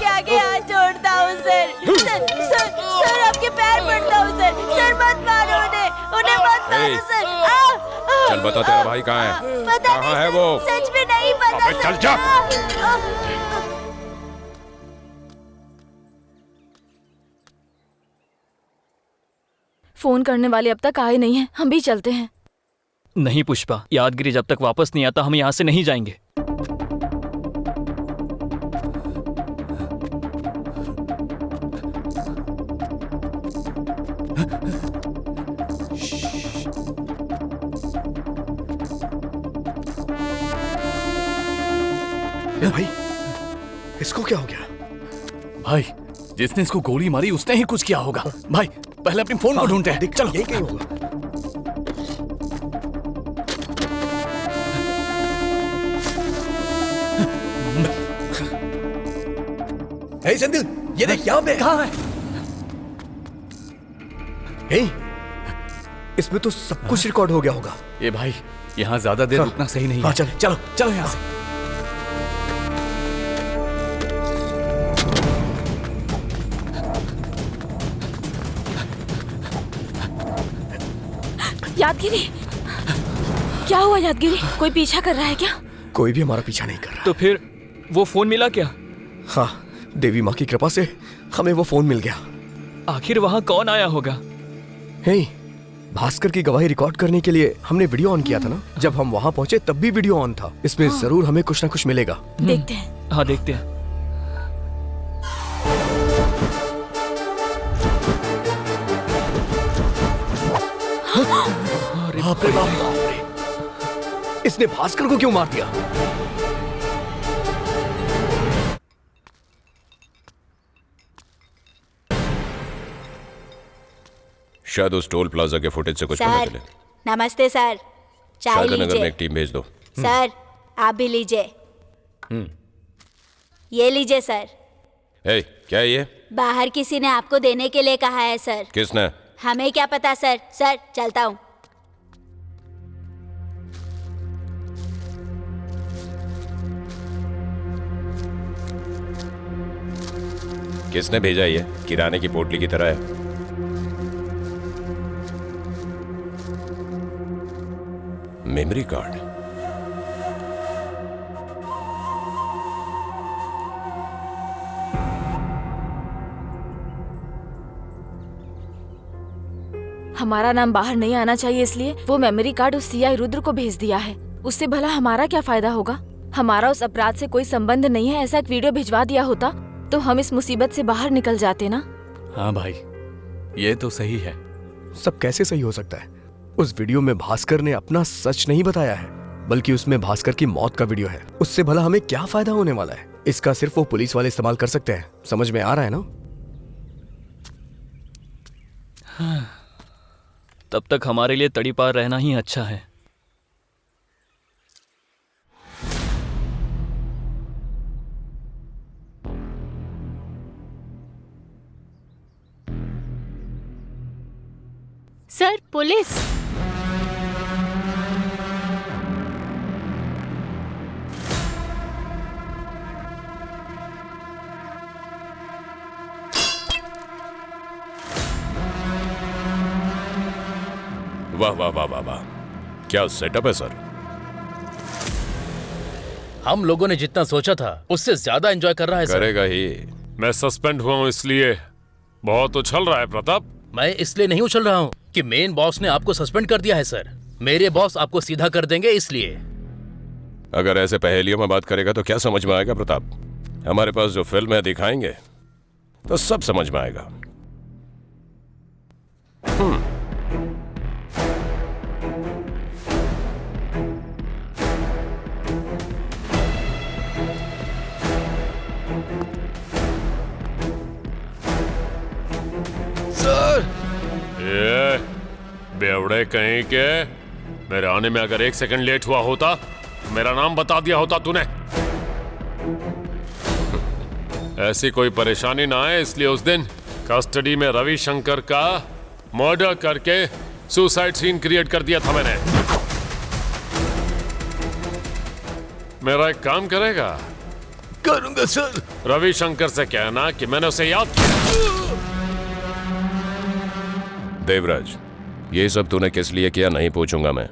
आगे हाथ जोड़ता हूँ सर, आपके पैर पड़ता हूँ सर, मत मारो उन्हें मत मारो सर। चल बता, तेरा भाई कहाँ है? कहाँ है वो? सच में नहीं पता। चल जा। फोन करने वाले अब तक आए नहीं हैं, हम भी चलते हैं। नहीं पुष्पा, यादगिरी जब तक वापस नहीं आता हम यहाँ से नहीं जाएंगे। भाई इसको क्या हो गया? भाई जिसने इसको गोली मारी उसने ही कुछ किया होगा। भाई पहले अपनी फोन को ढूंढते हैं। चलो ये क्या होगा? हे सेंथिल, ये देख यहाँ पे। कहाँ है? हे, इसमें तो सब कुछ रिकॉर्ड हो गया होगा। ये भाई यहाँ ज्यादा देर रुकना सही नहीं है। चल चलो चलो यहाँ से। यादगिरी, क्या हुआ यादगिरी? कोई पीछा कर रहा है क्या? कोई भी हमारा पीछा नहीं कर रहा। तो फिर वो फोन मिला क्या? हाँ, देवी माँ की कृपा से हमें वो फोन मिल गया। आखिर वहाँ कौन आया होगा? हे, भास्कर की गवाही रिकॉर्ड करने के लिए हमने वीडियो ऑन किया था ना। जब हम वहाँ पहुँचे तब भी वीडियो ऑन था। इसमें जरूर हमें कुछ ना कुछ मिलेगा। देखते हैं। हाँ देखते हैं। बाप रे बाप, इसने भास्कर को क्यों मार दिया? शायद उस टोल प्लाजा के फुटेज से कुछ पता सर, चले। नमस्ते सर, चाय शायद नगर में लीजिए। एक टीम भेज दो। सर, आप भी लीजिए। ये लीजिए सर। हे, क्या है ये? बाहर किसी ने आपको देने के लिए कहा है सर। किसने? हमें क्या पता सर। सर, चलता हूँ। किसने भेजा ये? किराने की पोटली की तरह है। Memory card. हमारा नाम बाहर नहीं आना चाहिए, इसलिए वो मेमोरी कार्ड उस सीआई रुद्र को भेज दिया है। उससे भला हमारा क्या फायदा होगा? हमारा उस अपराध से कोई संबंध नहीं है। ऐसा एक वीडियो भिजवा दिया होता तो हम इस मुसीबत से बाहर निकल जाते ना। हाँ भाई, ये तो सही है। सब कैसे सही हो सकता है? उस वीडियो में भास्कर ने अपना सच नहीं बताया है, बल्कि उसमें भास्कर की मौत का वीडियो है। उससे भला हमें क्या फायदा होने वाला है? इसका सिर्फ वो पुलिस वाले इस्तेमाल कर सकते हैं। समझ में आ रहा है ना? तब तक हमारे लिए तड़ीपार रहना ही अच्छा है। Sir, police. वाह वाह वाह वाह वाह, क्या सेटअप है सर। हम लोगों ने जितना सोचा था उससे ज्यादा एंजॉय कर रहा है सर। करेगा ही। मैं सस्पेंड हुआ हूँ इसलिए बहुत उछल रहा है प्रताप। मैं इसलिए नहीं उछल रहा हूँ कि मेन बॉस ने आपको सस्पेंड कर दिया है सर। मेरे बॉस आपको सीधा कर देंगे इसलिए। अगर ऐसे पहेलियों में बात करेगा तो क्या समझ में आएगा प्रताप? हमारे पास जो फिल्म है दिखाएंगे तो सब समझ में आएगा। ये बेवड़े कहीं के, मेरे आने में अगर 1 सेकंड लेट हुआ होता मेरा नाम बता दिया होता तूने। ऐसी कोई परेशानी ना आए इसलिए उस दिन कस्टडी में रविशंकर का मर्डर करके सुसाइड सीन क्रिएट कर दिया था मैंने। मेरा एक काम करेगा? करूंगा सर। रविशंकर से कहना कि मैंने उसे याद किया। देवराज, ये सब तूने किस लिए किया नहीं पूछूंगा मैं।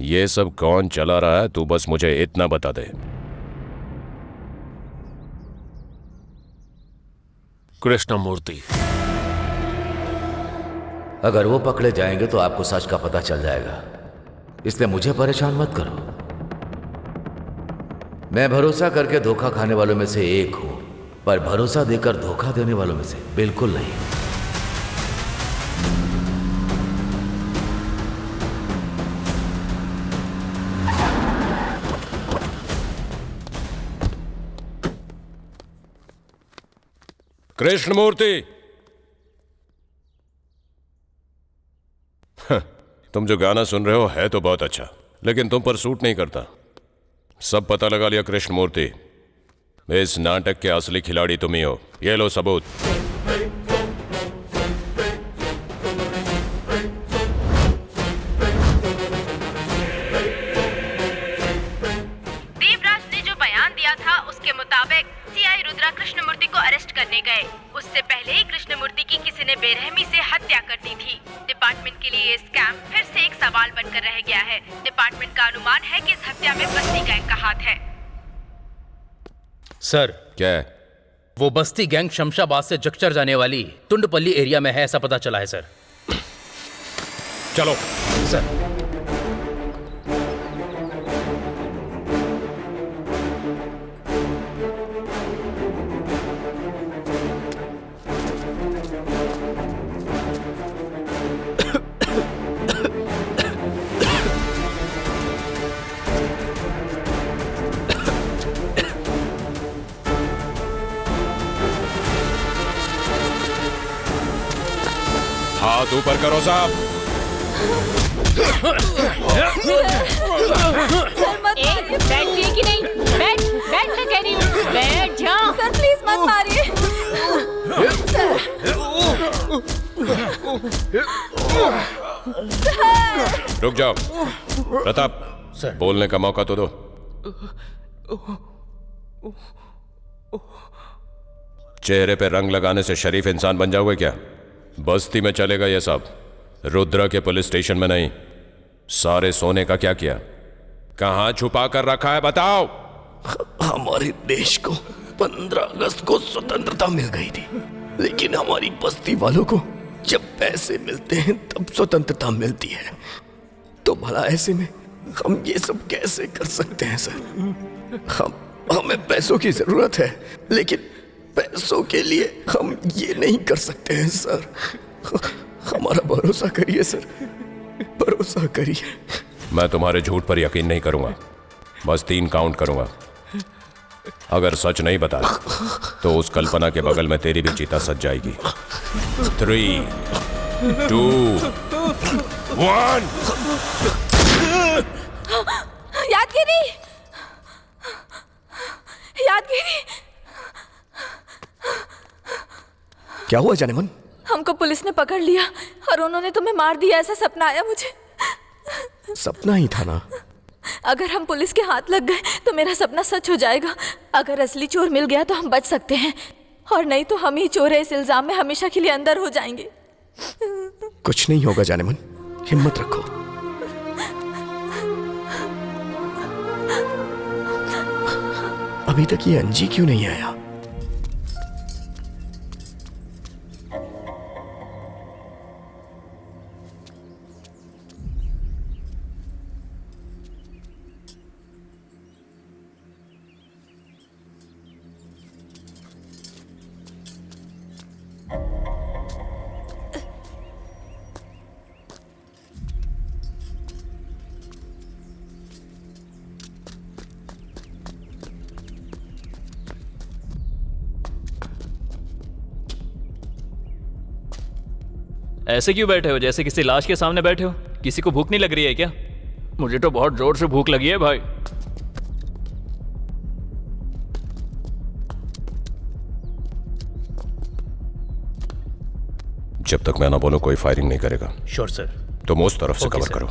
ये सब कौन चला रहा है तू बस मुझे इतना बता दे। कृष्णमूर्ति। अगर वो पकड़े जाएंगे तो आपको सच का पता चल जाएगा, इसलिए मुझे परेशान मत करो। मैं भरोसा करके धोखा खाने वालों में से एक हूं, पर भरोसा देकर धोखा देने वालों में से बिल्कुल नहीं। कृष्णमूर्ति, तुम जो गाना सुन रहे हो है तो बहुत अच्छा, लेकिन तुम पर सूट नहीं करता। सब पता लगा लिया कृष्णमूर्ति, इस नाटक के असली खिलाड़ी तुम ही हो। ये लो सबूत। देवराज ने जो बयान दिया था उसके मुताबिक सीआई रुद्रा कृष्णमूर्ति को अरेस्ट करने गए। उससे पहले ही कृष्णमूर्ति की किसी ने बेरहमी से हत्या कर दी थी। डिपार्टमेंट के लिए ये स्कैम फिर से एक सवाल बनकर रह गया है। डिपार्टमेंट का अनुमान है कि इस हत्या में बस्ती गैंग का हाथ है। सर, क्या है? वो बस्ती गैंग शमशाबाद से जगचर जाने वाली तुंडपल्ली एरिया में है, ऐसा पता चला है सर। चलो सर। हाथ ऊपर करो साहब। बैठिए कि नहीं? बैठ मैं कह रही हूँ, बैठ जाओ। सर प्लीज मत मारिए। रुक जाओ। प्रताप, बोलने का मौका तो दो। चेहरे पे रंग लगाने से शरीफ इंसान बन जाओगे क्या? बस्ती में चलेगा ये सब, रुद्रा के पुलिस स्टेशन में नहीं। सारे सोने का क्या किया? कहां छुपा कर रखा है बताओ। हमारे देश को 15 अगस्त को स्वतंत्रता मिल गई थी, लेकिन हमारी बस्ती वालों को जब पैसे मिलते हैं तब स्वतंत्रता मिलती है। तो भला ऐसे में हम ये सब कैसे कर सकते हैं सर? हमें पैसों की जरूरत है, लेकिन पैसों के लिए हम ये नहीं कर सकते हैं सर। हमारा भरोसा करिए सर, भरोसा करिए। मैं तुम्हारे झूठ पर यकीन नहीं करूंगा, बस 3 काउंट करूंगा। अगर सच नहीं बता तो उस कल्पना के बगल में तेरी भी चीता सज जाएगी। 3, 2, 1। यादगिरी, यादगिरी। क्या हुआ जानेमन? हमको पुलिस ने पकड़ लिया और उन्होंने तुम्हें मार दिया, ऐसा सपना आया मुझे। सपना ही था ना? अगर हम पुलिस के हाथ लग गए तो मेरा सपना सच हो जाएगा। अगर असली चोर मिल गया तो हम बच सकते हैं, और नहीं तो हम ही चोर है इस इल्जाम में हमेशा के लिए अंदर हो जाएंगे। कुछ नहीं होगा जानेमन, हिम्मत रखो। अभी तक ये अंजी क्यों नहीं आया? ऐसे क्यों बैठे हो, जैसे किसी लाश के सामने बैठे हो? किसी को भूख नहीं लग रही है क्या? मुझे तो बहुत जोर से भूख लगी है भाई। जब तक मैं ना बोलूं कोई फायरिंग नहीं करेगा। Sure sir. तुम उस तरफ से कवर करो।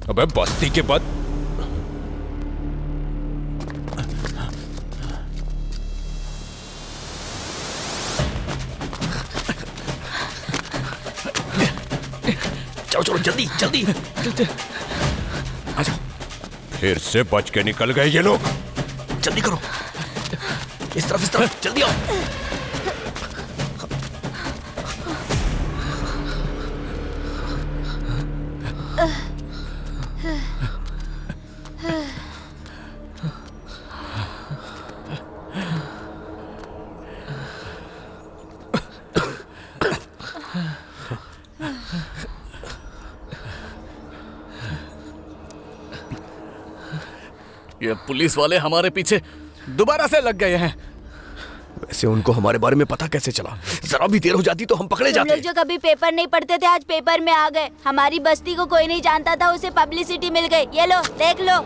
अबे बस्ती के बाद चलो चलो जल्दी जल्दी आ जाओ। फिर से बच के निकल गए ये लोग। जल्दी करो, इस तरफ जल्दी आओ। ये पुलिस वाले हमारे पीछे दोबारा से लग गए हैं। वैसे उनको हमारे बारे में पता कैसे चला? जरा भी देर हो जाती तो हम पकड़े तुम जाते। लोग जो कभी पेपर नहीं पढ़ते थे आज पेपर में आ गए। हमारी बस्ती को कोई नहीं जानता था, उसे पब्लिसिटी मिल गई। ये लो देख लो।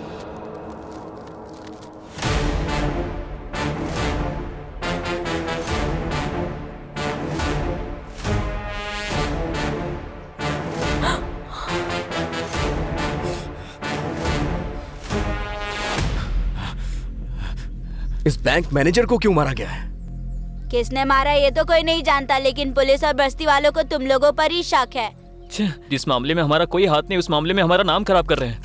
इस बैंक मैनेजर को क्यों मारा गया है? किसने मारा ये तो कोई नहीं जानता, लेकिन पुलिस और बस्ती वालों को तुम लोगों पर ही शक है। जिस मामले में हमारा कोई हाथ नहीं, उस मामले में हमारा नाम खराब कर रहे हैं।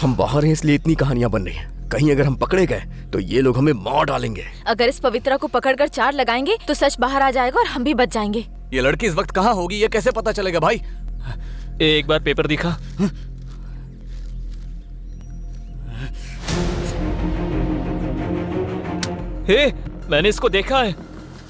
हम बाहर हैं इसलिए इतनी कहानियां बन रही हैं। कहीं अगर हम पकड़े गए तो ये लोग हमें मार डालेंगे। अगर इस पवित्रा को पकड़कर 4 लगाएंगे तो सच बाहर आ जाएगा और हम भी बच जाएंगे। ये लड़की इस वक्त कहाँ होगी ये कैसे पता चलेगा भाई? एक बार पेपर दिखा। हे, मैंने इसको देखा है।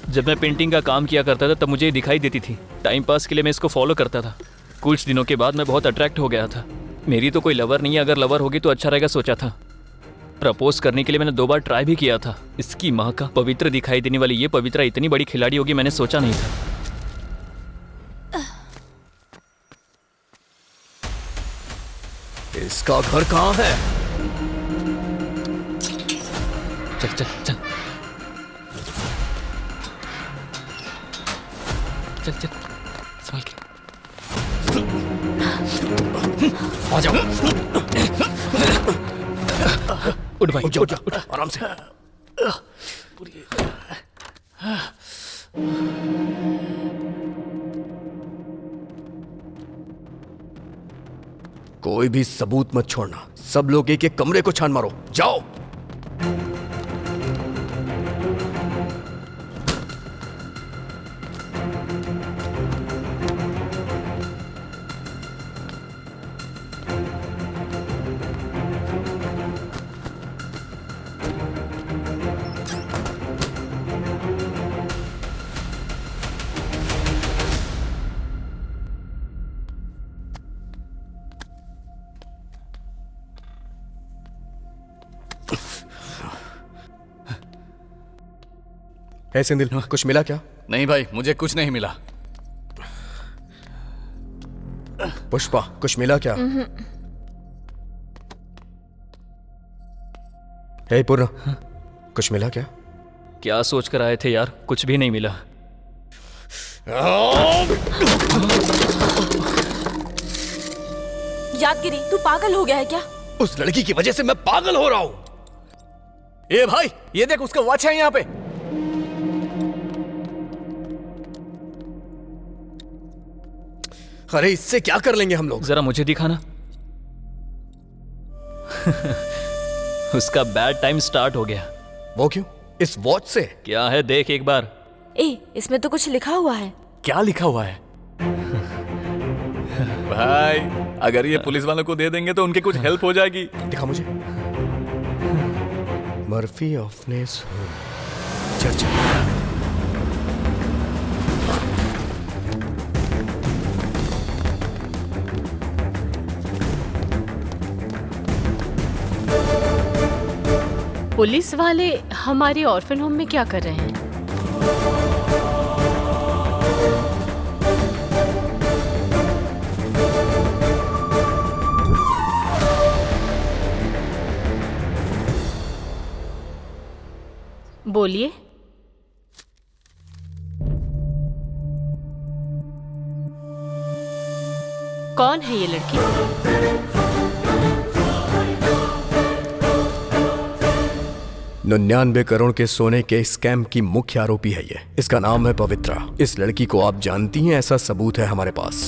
जब मैं पेंटिंग का काम किया करता था तब मुझे दिखाई देती थी। टाइम पास के लिए मैं इसको फॉलो करता था। कुछ दिनों के बाद मैं बहुत अट्रैक्ट हो गया था। मेरी तो कोई लवर नहीं है, अगर लवर होगी तो अच्छा रहेगा सोचा था। प्रपोज करने के लिए मैंने 2 बार ट्राई भी किया था। इसकी माँ का पवित्र दिखाई देने वाली ये पवित्रा इतनी बड़ी खिलाड़ी होगी मैंने सोचा नहीं था। इसका घर कहाँ है? चल चल चल चल चल संभल के आ जाओ। उठ भाई, उठ आराम से। कोई भी सबूत मत छोड़ना। सब लोग एक एक कमरे को छान मारो। जाओ। सिंधिल, कुछ मिला क्या? नहीं भाई, मुझे कुछ नहीं मिला। पुष्पा, कुछ मिला क्या? हे पूर्ण, कुछ मिला क्या? क्या सोच कर आए थे यार? कुछ भी नहीं मिला। यादगिरी, तू पागल हो गया है क्या? उस लड़की की वजह से मैं पागल हो रहा हूं। ए भाई, ये देख उसका वॉच है यहाँ पे। अरे इससे क्या कर लेंगे हम लोग? जरा मुझे दिखाना। उसका बैड टाइम स्टार्ट हो गया। वो क्यों? इस वॉच से? क्या है देख एक बार। इसमें तो कुछ लिखा हुआ है। क्या लिखा हुआ है? भाई, अगर ये पुलिस वालों को दे देंगे तो उनकी कुछ हेल्प हो जाएगी। दिखा मुझे। Murphy ऑफनेस church. पुलिस वाले हमारे ऑर्फन होम में क्या कर रहे हैं? बोलिए। कौन है ये लड़की? 99 करोड़ के सोने के स्कैम की मुख्य आरोपी है ये। इसका नाम है पवित्रा। इस लड़की को आप जानती हैं, ऐसा सबूत है हमारे पास।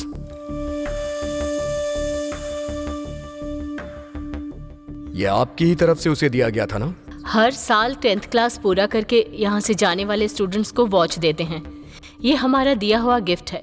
ये आपकी ही तरफ से उसे दिया गया था ना? हर साल 10th क्लास पूरा करके यहाँ से जाने वाले स्टूडेंट्स को वॉच देते हैं। ये हमारा दिया हुआ गिफ्ट है,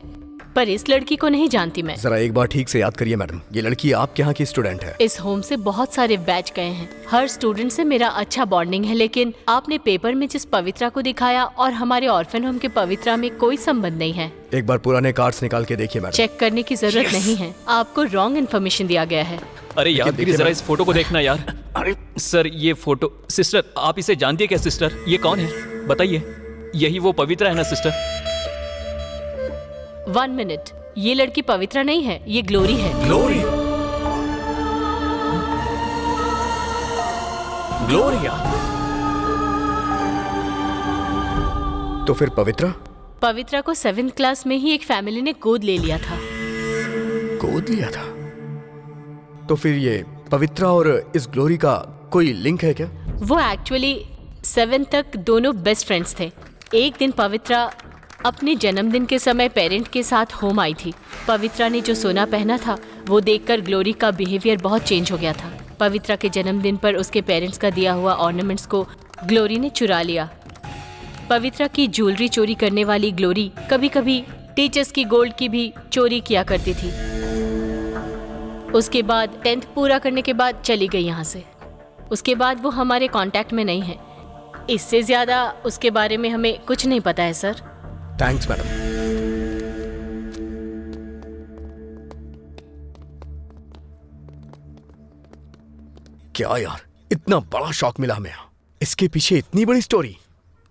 पर इस लड़की को नहीं जानती मैं। जरा एक बार ठीक से याद करिए मैडम, ये लड़की आपके यहाँ की स्टूडेंट है? इस होम से बहुत सारे बैच गए हैं। हर स्टूडेंट से मेरा अच्छा बॉन्डिंग है, लेकिन आपने पेपर में जिस पवित्रा को दिखाया और हमारे ऑर्फन होम के पवित्रा में कोई संबंध नहीं है। एक बार पुराने कार्ड्स निकाल के देखिए मैडम। चेक करने की जरूरत नहीं है, आपको रॉन्ग इन्फॉर्मेशन दिया गया है। अरे यादगिरी, जरा इस फोटो को देखना यार। अरे सर, ये फोटो। सिस्टर, आप इसे जानती है क्या? सिस्टर, ये कौन है बताइए। यही वो पवित्रा है ना सिस्टर? 1 मिनट, ये लड़की पवित्रा नहीं है, ये ग्लोरी है। ग्लोरी? ग्लोरिया? तो फिर पवित्रा? पवित्रा को 7th क्लास में ही एक फैमिली ने गोद ले लिया था। गोद लिया था? तो फिर ये पवित्रा और इस ग्लोरी का कोई लिंक है क्या? वो एक्चुअली 7th तक दोनों बेस्ट फ्रेंड्स थे। एक दिन पवित्रा अपने जन्मदिन के समय पेरेंट के साथ होम आई थी। पवित्रा ने जो सोना पहना था वो देखकर ग्लोरी का बिहेवियर बहुत चेंज हो गया था। पवित्रा के जन्मदिन पर उसके पेरेंट्स का दिया हुआ ऑर्नामेंट्स को ग्लोरी ने चुरा लिया। पवित्रा की ज्वेलरी चोरी करने वाली ग्लोरी कभी कभी टीचर्स की गोल्ड की भी चोरी किया करती थी। उसके बाद 10th पूरा करने के बाद चली गई यहाँ से। उसके बाद वो हमारे कांटेक्ट में नहीं है। इससे ज्यादा उसके बारे में हमें कुछ नहीं पता है सर। Thanks madam. क्या यार, इतना बड़ा शॉक मिला हमें। इसके पीछे इतनी बड़ी स्टोरी।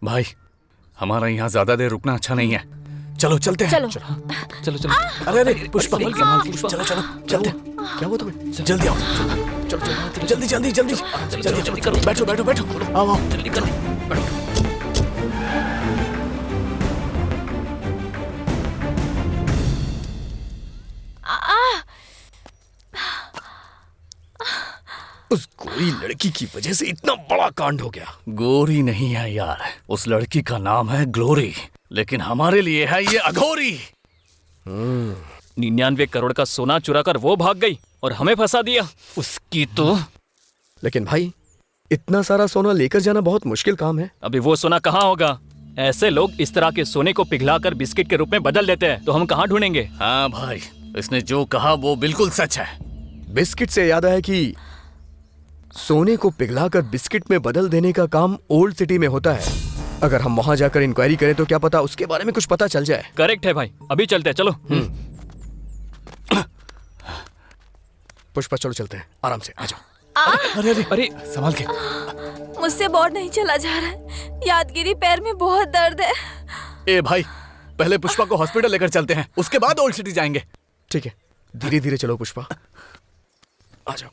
भाई हमारा यहाँ ज्यादा देर रुकना अच्छा नहीं है, चलो चलते हैं। चलो चलो चलो। अरे अरे पुष्पा, चलो चलो चलते हैं। क्या हुआ तुम्हें? जल्दी आओ, चलो चलो जल्दी जल्दी जल्दी जल्दी जल्दी करो। बैठो बैठो बैठो, आओ आओ जल्दी करो, बैठो। उस गोरी लड़की की वजह से इतना बड़ा कांड हो गया। गोरी नहीं है यार, उस लड़की का नाम है ग्लोरी, लेकिन हमारे लिए है ये अघोरी। 99 करोड़ का सोना चुरा कर वो भाग गई और हमें फंसा दिया। उसकी तो। लेकिन भाई इतना सारा सोना लेकर जाना बहुत मुश्किल काम है। अभी वो सोना कहाँ होगा? ऐसे लोग इस तरह के सोने को पिघलाकर बिस्किट के रूप में बदल देते हैं, तो हम कहाँ ढूंढेंगे? हाँ भाई, इसने जो कहा वो बिल्कुल सच है। बिस्किट से याद आया कि सोने को पिघलाकर बिस्किट में बदल देने का काम ओल्ड सिटी में होता है। अगर हम वहां जाकर इंक्वायरी करें तो क्या पता उसके बारे में कुछ पता चल जाए। करेक्ट है भाई, अभी चलते हैं, चलो। पुष्पा चलो चलते हैं, आराम से आ जाओ। अरे अरे अरे संभाल के। मुझसे बोर्ड नहीं चला जा रहा है। यादगिरी, पैर में बहुत दर्द है। ए भाई, पहले पुष्पा को हॉस्पिटल लेकर चलते हैं, उसके बाद ओल्ड सिटी जाएंगे। ठीक है, धीरे धीरे चलो पुष्पा, आ जाओ।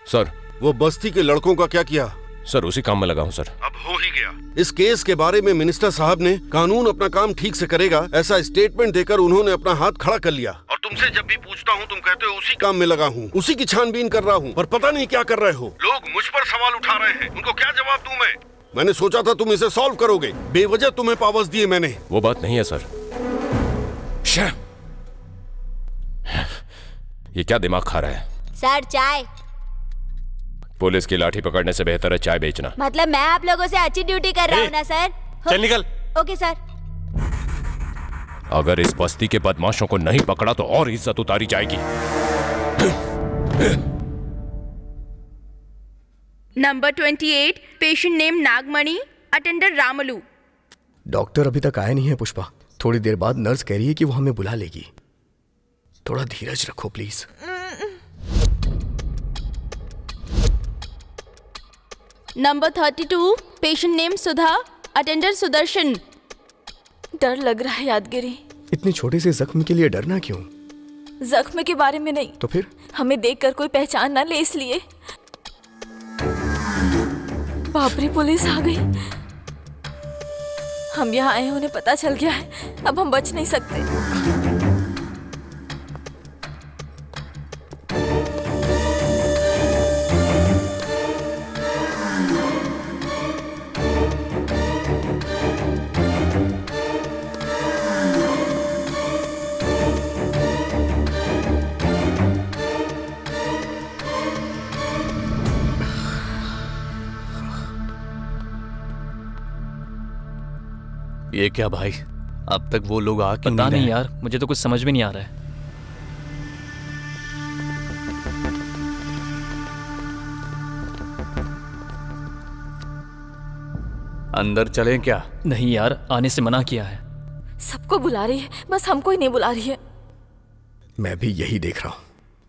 सर, वो बस्ती के लड़कों का क्या किया? सर उसी काम में लगा हूं सर। अब हो ही गया। इस केस के बारे में मिनिस्टर साहब ने कानून अपना काम ठीक से करेगा ऐसा स्टेटमेंट देकर उन्होंने अपना हाथ खड़ा कर लिया। और तुमसे जब भी पूछता हूँ तुम कहते हो उसी काम में लगा हूँ, उसी की छानबीन कर रहा हूँ, पर पता नहीं क्या कर रहे हो। लोग मुझ पर सवाल उठा रहे हैं, उनको क्या जवाब दूं मैं? मैंने सोचा था तुम इसे सॉल्व करोगे, बेवजह तुम्हें पावर्स दिए मैंने। वो बात नहीं है सर। ये क्या दिमाग खा रहा है? सर चाय। पुलिस की लाठी पकड़ने से बेहतर है चाय बेचना। मतलब मैं आप लोगों से अच्छी ड्यूटी कर रहा हूँ ना सर? चल निकल। Okay sir. अगर इस बस्ती के बदमाशों को नहीं पकड़ा तो और इज्जत उतारी जाएगी। नंबर 28, पेशेंट नेम नागमणि, अटेंडर रामलू। डॉक्टर अभी तक आया नहीं है पुष्पा। थोड़ी देर बाद नर्स कह रही है कि वो हमें बुला लेगी। थोड़ा धीरज रखो please. Number 32, patient name Sudha, attender Sudarshan. डर लग रहा है यादगिरी। इतने छोटे से जख्म के लिए डरना क्यों? जख्म के बारे में नहीं, तो फिर हमें देखकर कोई पहचान ना ले इसलिए। बाप रे, पुलिस आ गई। हम यहाँ आए, उन्हें पता चल गया है, अब हम बच नहीं सकते। ये क्या भाई, अब तक वो लोग आ क्यों पता नहीं रहे? यार, मुझे तो कुछ समझ में नहीं आ रहा है। अंदर चलें क्या? नहीं यार, आने से मना किया है। सबको बुला रही है, बस हमको ही नहीं बुला रही है। मैं भी यही देख रहा हूँ।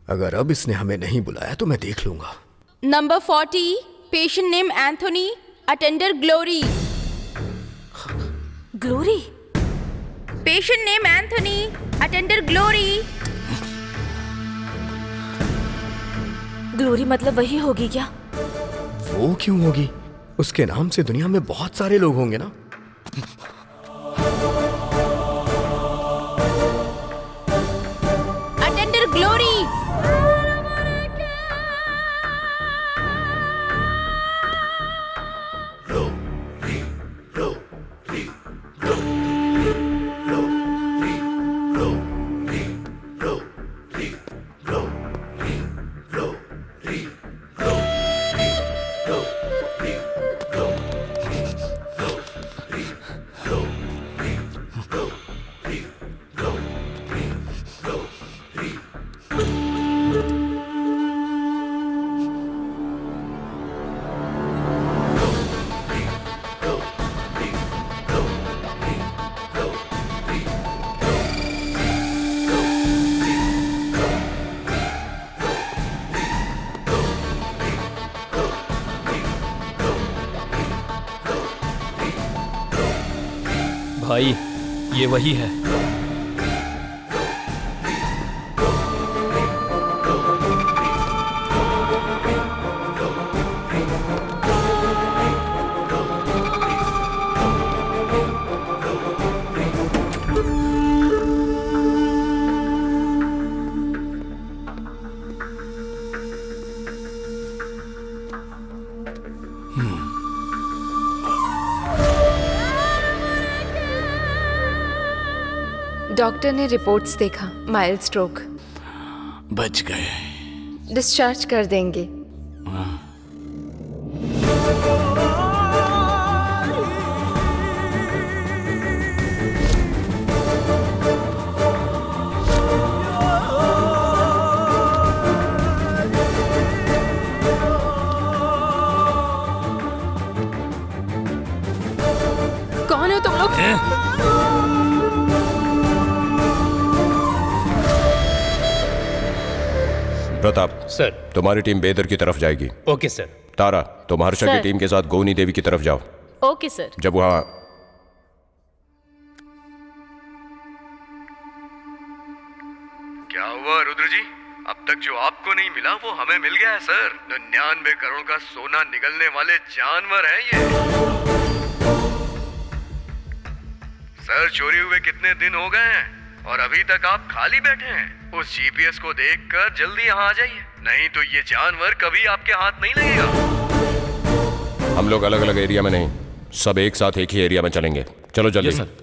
अगर अब इसने हमें नहीं बुलाया तो मैं देख लूंगा। Number 40 patient name Anthony attender glory. Glory? Patient name Anthony attender glory. Glory मतलब वही होगी क्या? वो क्यों होगी? उसके नाम से दुनिया में बहुत सारे लोग होंगे ना। Attender glory. भाई ये वही है। डॉक्टर ने रिपोर्ट्स देखा, माइल्ड स्ट्रोक। बच गए। डिस्चार्ज कर देंगे। कौन हो तुम लोग? प्रताप सर, तुम्हारी टीम बेदर की तरफ जाएगी। Okay sir. तारा, तुम हर्षा की सर। टीम के साथ गोनी देवी की तरफ जाओ। Okay sir. जब वहां क्या हुआ रुद्र जी? अब तक जो आपको नहीं मिला वो हमें मिल गया है सर। 99 करोड़ का सोना निगलने वाले जानवर हैं ये। सर चोरी हुए कितने दिन हो गए हैं और अभी तक आप खाली बैठे हैं? उस जीपीएस को देखकर जल्दी यहाँ आ जाइए, नहीं तो ये जानवर कभी आपके हाथ नहीं लगेगा। हम लोग अलग अलग एरिया में नहीं, सब एक साथ एक ही एरिया में चलेंगे। चलो जल्दी। सर।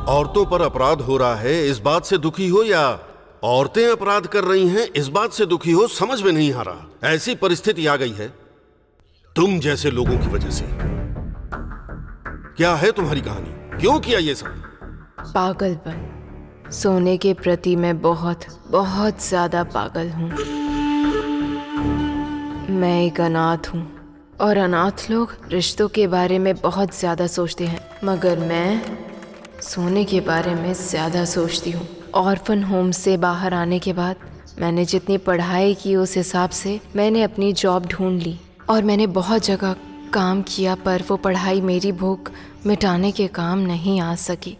औरतों पर अपराध हो रहा है इस बात से दुखी हो या औरतें अपराध कर रही हैं इस बात से दुखी हो, समझ में नहीं आ रहा। ऐसी परिस्थिति आ गई है तुम जैसे लोगों की वजह से। क्या है तुम्हारी कहानी? क्यों किया ये सब? पागलपन। सोने के प्रति मैं बहुत बहुत ज्यादा पागल हूँ। मैं एक अनाथ हूँ और अनाथ लोग रिश्तों के बारे में बहुत ज्यादा सोचते हैं, मगर मैं सोने के बारे में ज्यादा सोचती हूँ। ऑर्फन होम से बाहर आने के बाद मैंने जितनी पढ़ाई की उस हिसाब से मैंने अपनी जॉब ढूंढ ली और मैंने बहुत जगह काम किया, पर वो पढ़ाई मेरी भूख मिटाने के काम नहीं आ सकी।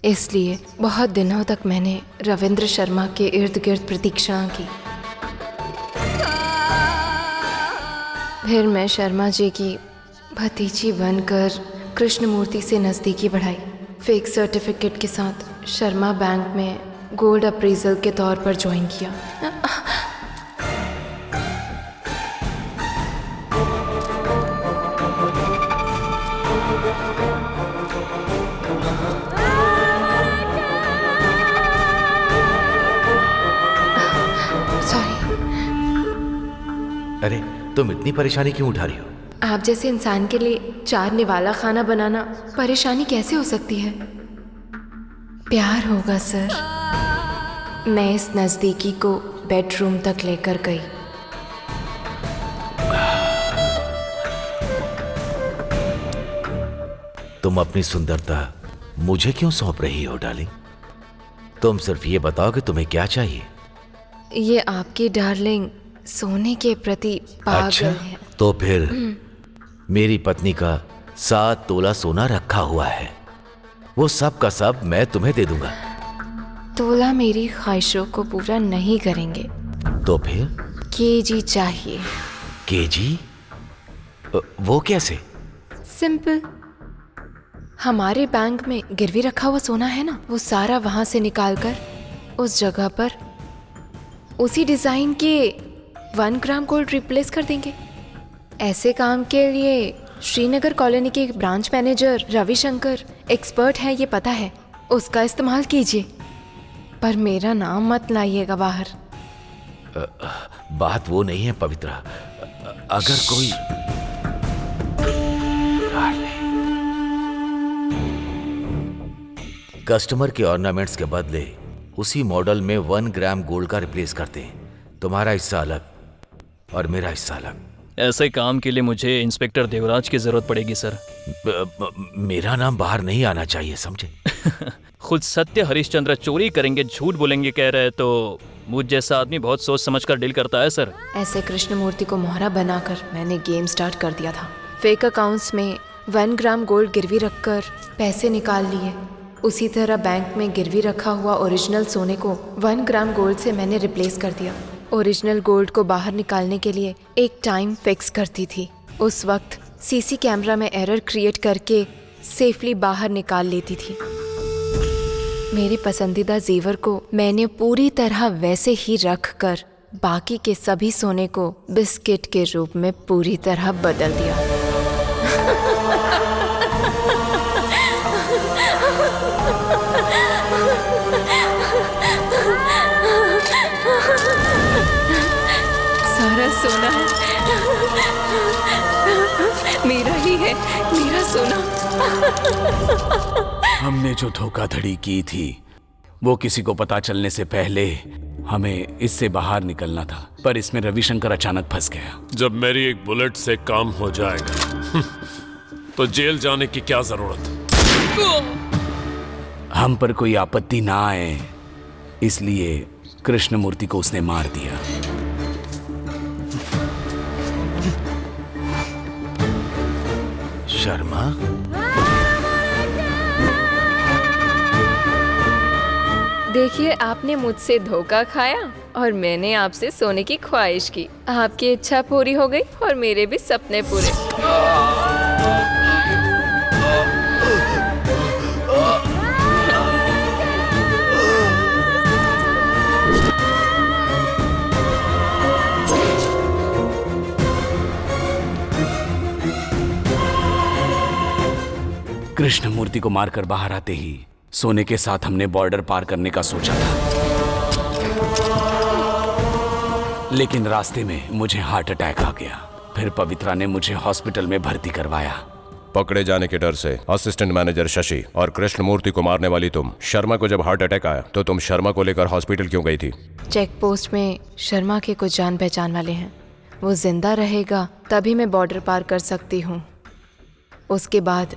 इसलिए बहुत दिनों तक मैंने रविंद्र शर्मा के इर्द गिर्द प्रतीक्षा की। फिर मैं शर्मा जी की भतीजी बनकर कृष्णमूर्ति से नज़दीकी बढ़ाई। फेक सर्टिफिकेट के साथ शर्मा बैंक में गोल्ड अप्रेजल के तौर पर ज्वाइन किया। अरे तुम इतनी परेशानी क्यों उठा रही हो? आप जैसे इंसान के लिए 4 निवाला खाना बनाना परेशानी कैसे हो सकती है? प्यार होगा सर। मैं इस नजदीकी को बेडरूम तक लेकर गई। तुम अपनी सुंदरता मुझे क्यों सौंप रही हो डार्लिंग? तुम सिर्फ ये बताओ कि तुम्हें क्या चाहिए। ये आपकी डार्लिंग सोने के प्रति पागल अच्छा, है। तो फिर मेरी पत्नी का 7 तोला सोना रखा हुआ है, वो सब का सब मैं तुम्हें दे दूंगा। तोला मेरी ख्वाहिशों को पूरा नहीं करेंगे। तो फिर? केजी चाहिए। केजी? वो कैसे? सिंपल। हमारे बैंक में गिरवी रखा हुआ सोना है ना, वो सारा वहां से निकालकर उस जगह पर उसी डिजाइन के 1 ग्राम गोल्ड रिप्लेस कर देंगे। ऐसे काम के लिए श्रीनगर कॉलोनी के ब्रांच मैनेजर रविशंकर एक्सपर्ट है, ये पता है। उसका इस्तेमाल कीजिए, पर मेरा नाम मत लाइएगा बाहर। बात वो नहीं है पवित्रा। अगर कोई कस्टमर के ऑर्नामेंट्स के बदले उसी मॉडल में 1 ग्राम गोल्ड का रिप्लेस करते हैं, तुम्हारा हिस्सा अलग और मेरा हिस्सा अलग। ऐसे काम के लिए मुझे इंस्पेक्टर देवराज की जरूरत पड़ेगी सर। मेरा नाम बाहर नहीं आना चाहिए, समझे? खुद सत्य हरिश्चंद्र चोरी करेंगे, झूठ बोलेंगे कह रहे, तो मुझ जैसा आदमी बहुत सोच समझकर डील करता है सर। ऐसे कृष्णमूर्ति को मोहरा बनाकर मैंने गेम स्टार्ट कर दिया था। फेक अकाउंट्स में 1 ग्राम गोल्ड गिरवी रखकर पैसे निकाल लिए। उसी तरह बैंक में गिरवी रखा हुआ ओरिजिनल सोने को 1 ग्राम गोल्ड से मैंने रिप्लेस कर दिया। ओरिजिनल गोल्ड को बाहर निकालने के लिए एक टाइम फिक्स करती थी। उस वक्त सीसी कैमरा में एरर क्रिएट करके सेफली बाहर निकाल लेती थी। मेरे पसंदीदा जेवर को मैंने पूरी तरह वैसे ही रख कर बाकी के सभी सोने को बिस्किट के रूप में पूरी तरह बदल दिया। सारा सोना मेरा ही है, मेरा सोना। हमने जो धोखाधड़ी की थी वो किसी को पता चलने से पहले हमें इससे बाहर निकलना था, पर इसमें रविशंकर अचानक फंस गया। जब मेरी एक बुलेट से काम हो जाएगा तो जेल जाने की क्या जरूरत? हम पर कोई आपत्ति ना आए, इसलिए कृष्णमूर्ति को उसने मार दिया। शर्मा, देखिए, आपने मुझसे धोखा खाया और मैंने आपसे सोने की ख्वाहिश की। आपकी इच्छा पूरी हो गई और मेरे भी सपने पूरे। कृष्णमूर्ति को मारकर बाहर आते ही सोने के साथ हमने बॉर्डर पार करने का सोचा था, लेकिन रास्ते में मुझे हार्ट अटैक आ गया। फिर पवित्रा ने मुझे हॉस्पिटल में भर्ती करवाया। पकड़े जाने के डर से असिस्टेंट मैनेजर शशि और कृष्णमूर्ति को मारने वाली तुम शर्मा को जब हार्ट अटैक आया तो तुम शर्मा को लेकर हॉस्पिटल क्यों गई थी? चेक पोस्ट में शर्मा के कुछ जान पहचान वाले हैं, वो जिंदा रहेगा तभी मैं बॉर्डर पार कर सकती हूँ। उसके बाद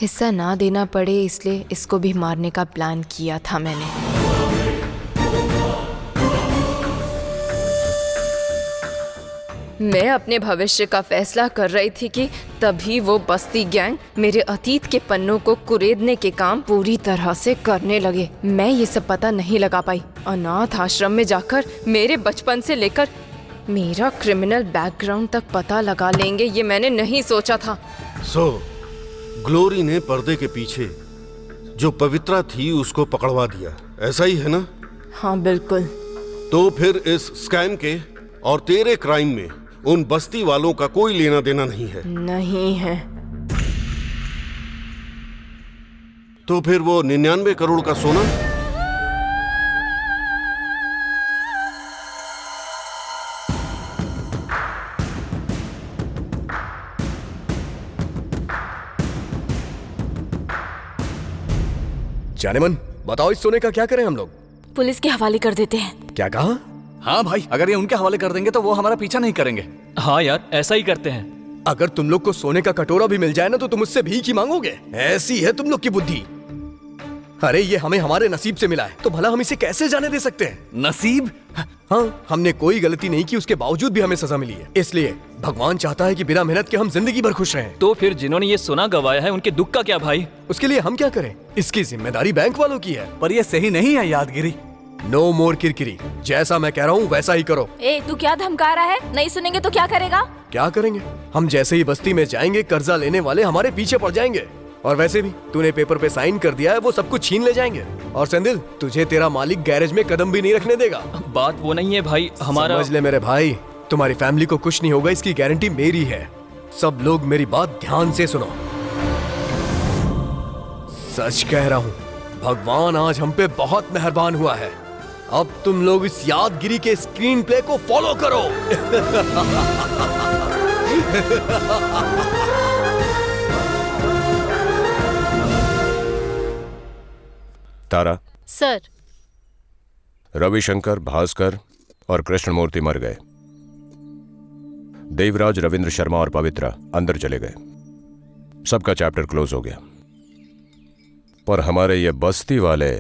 हिस्सा ना देना पड़े इसलिए इसको भी मारने का प्लान किया था मैंने। मैं अपने भविष्य का फैसला कर रही थी कि तभी वो बस्ती गैंग मेरे अतीत के पन्नों को कुरेदने के काम पूरी तरह से करने लगे। मैं ये सब पता नहीं लगा पाई। अनाथ आश्रम में जाकर मेरे बचपन से लेकर मेरा क्रिमिनल बैकग्राउंड तक पता लगा लेंगे, ये मैंने नहीं सोचा था। ग्लोरी ने पर्दे के पीछे जो पवित्रा थी उसको पकड़वा दिया, ऐसा ही है ना? हाँ बिल्कुल। तो फिर इस स्कैम के और तेरे क्राइम में उन बस्ती वालों का कोई लेना देना नहीं है? नहीं है। तो फिर वो 99 करोड़ का सोना? जाने मन, बताओ इस सोने का क्या करें हम लोग? पुलिस के हवाले कर देते हैं। क्या कहा? हाँ भाई, अगर ये उनके हवाले कर देंगे तो वो हमारा पीछा नहीं करेंगे। हाँ यार, ऐसा ही करते हैं। अगर तुम लोग को सोने का कटोरा भी मिल जाए ना तो तुम उससे भीख ही मांगोगे। ऐसी है तुम लोग की बुद्धि। अरे ये हमें हमारे नसीब से मिला है, तो भला हम इसे कैसे जाने दे सकते हैं? नसीब? हाँ, हमने कोई गलती नहीं की, उसके बावजूद भी हमें सजा मिली है। इसलिए भगवान चाहता है कि बिना मेहनत के हम जिंदगी भर खुश रहें। तो फिर जिन्होंने ये सोना गवाया है उनके दुख का क्या भाई? उसके लिए हम क्या करें? इसकी जिम्मेदारी बैंक वालों की है। पर ये सही नहीं है यादगिरी। नो मोर किरकिरी। जैसा मैं कह रहा हूँ वैसा ही करो। ए, तू क्या धमका रहा है? नहीं सुनेंगे तो क्या करेगा? क्या करेंगे? हम जैसे ही बस्ती में जाएंगे, कर्जा लेने वाले हमारे पीछे पड़ जाएंगे। और वैसे भी तूने पेपर पे साइन कर दिया है, वो सब कुछ छीन ले जाएंगे। और सेंदिल, तुझे तेरा मालिक गैरेज में कदम भी नहीं रखने देगा। बात वो नहीं है भाई, हमारा। समझ ले मेरे भाई, तुम्हारी फैमिली को कुछ नहीं होगा, इसकी गारंटी मेरी है। सब लोग मेरी बात ध्यान से सुनो। सच कह रहा हूँ, भगवान आज हम पे बहुत मेहरबान हुआ है। अब तुम लोग इस यादगिरी के स्क्रीन प्ले को फॉलो करो। तारा, सर। रविशंकर, भास्कर और कृष्णमूर्ति मर गए। देवराज, रविंद्र शर्मा और पवित्रा अंदर चले गए। सबका चैप्टर क्लोज हो गया। पर हमारे ये बस्ती वाले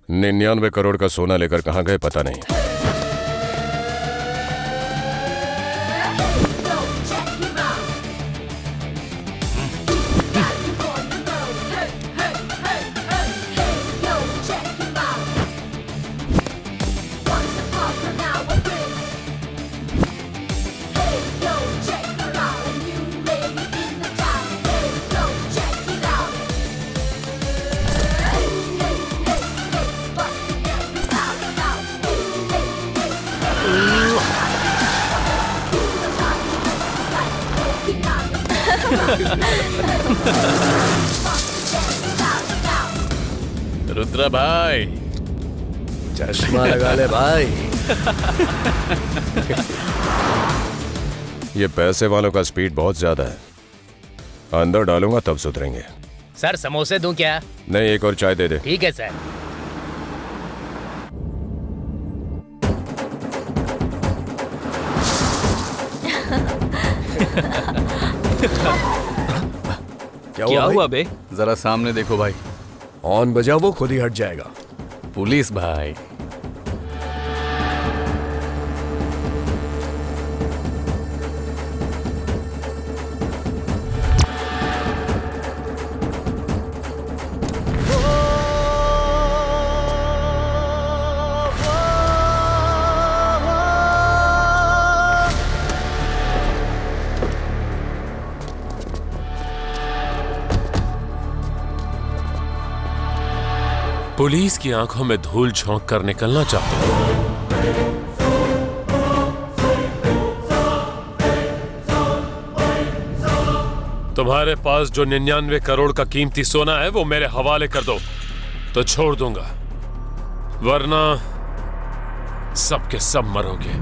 99 करोड़ का सोना लेकर कहां गए पता नहीं। रुद्रा भाई, चश्मा लगा ले भाई। ये पैसे वालों का स्पीड बहुत ज्यादा है। अंदर डालूंगा तब सुधरेंगे। सर समोसे दूं क्या? नहीं, एक और चाय दे दे। ठीक है सर। क्या हुआ बे? जरा सामने देखो भाई। ऑन बजा, वो खुद ही हट जाएगा। पुलिस भाई। पुलिस की आंखों में धूल झोंक कर निकलना चाहता हूं। तुम्हारे पास जो 99 करोड़ का कीमती सोना है वो मेरे हवाले कर दो तो छोड़ दूंगा, वरना सबके सब मरोगे।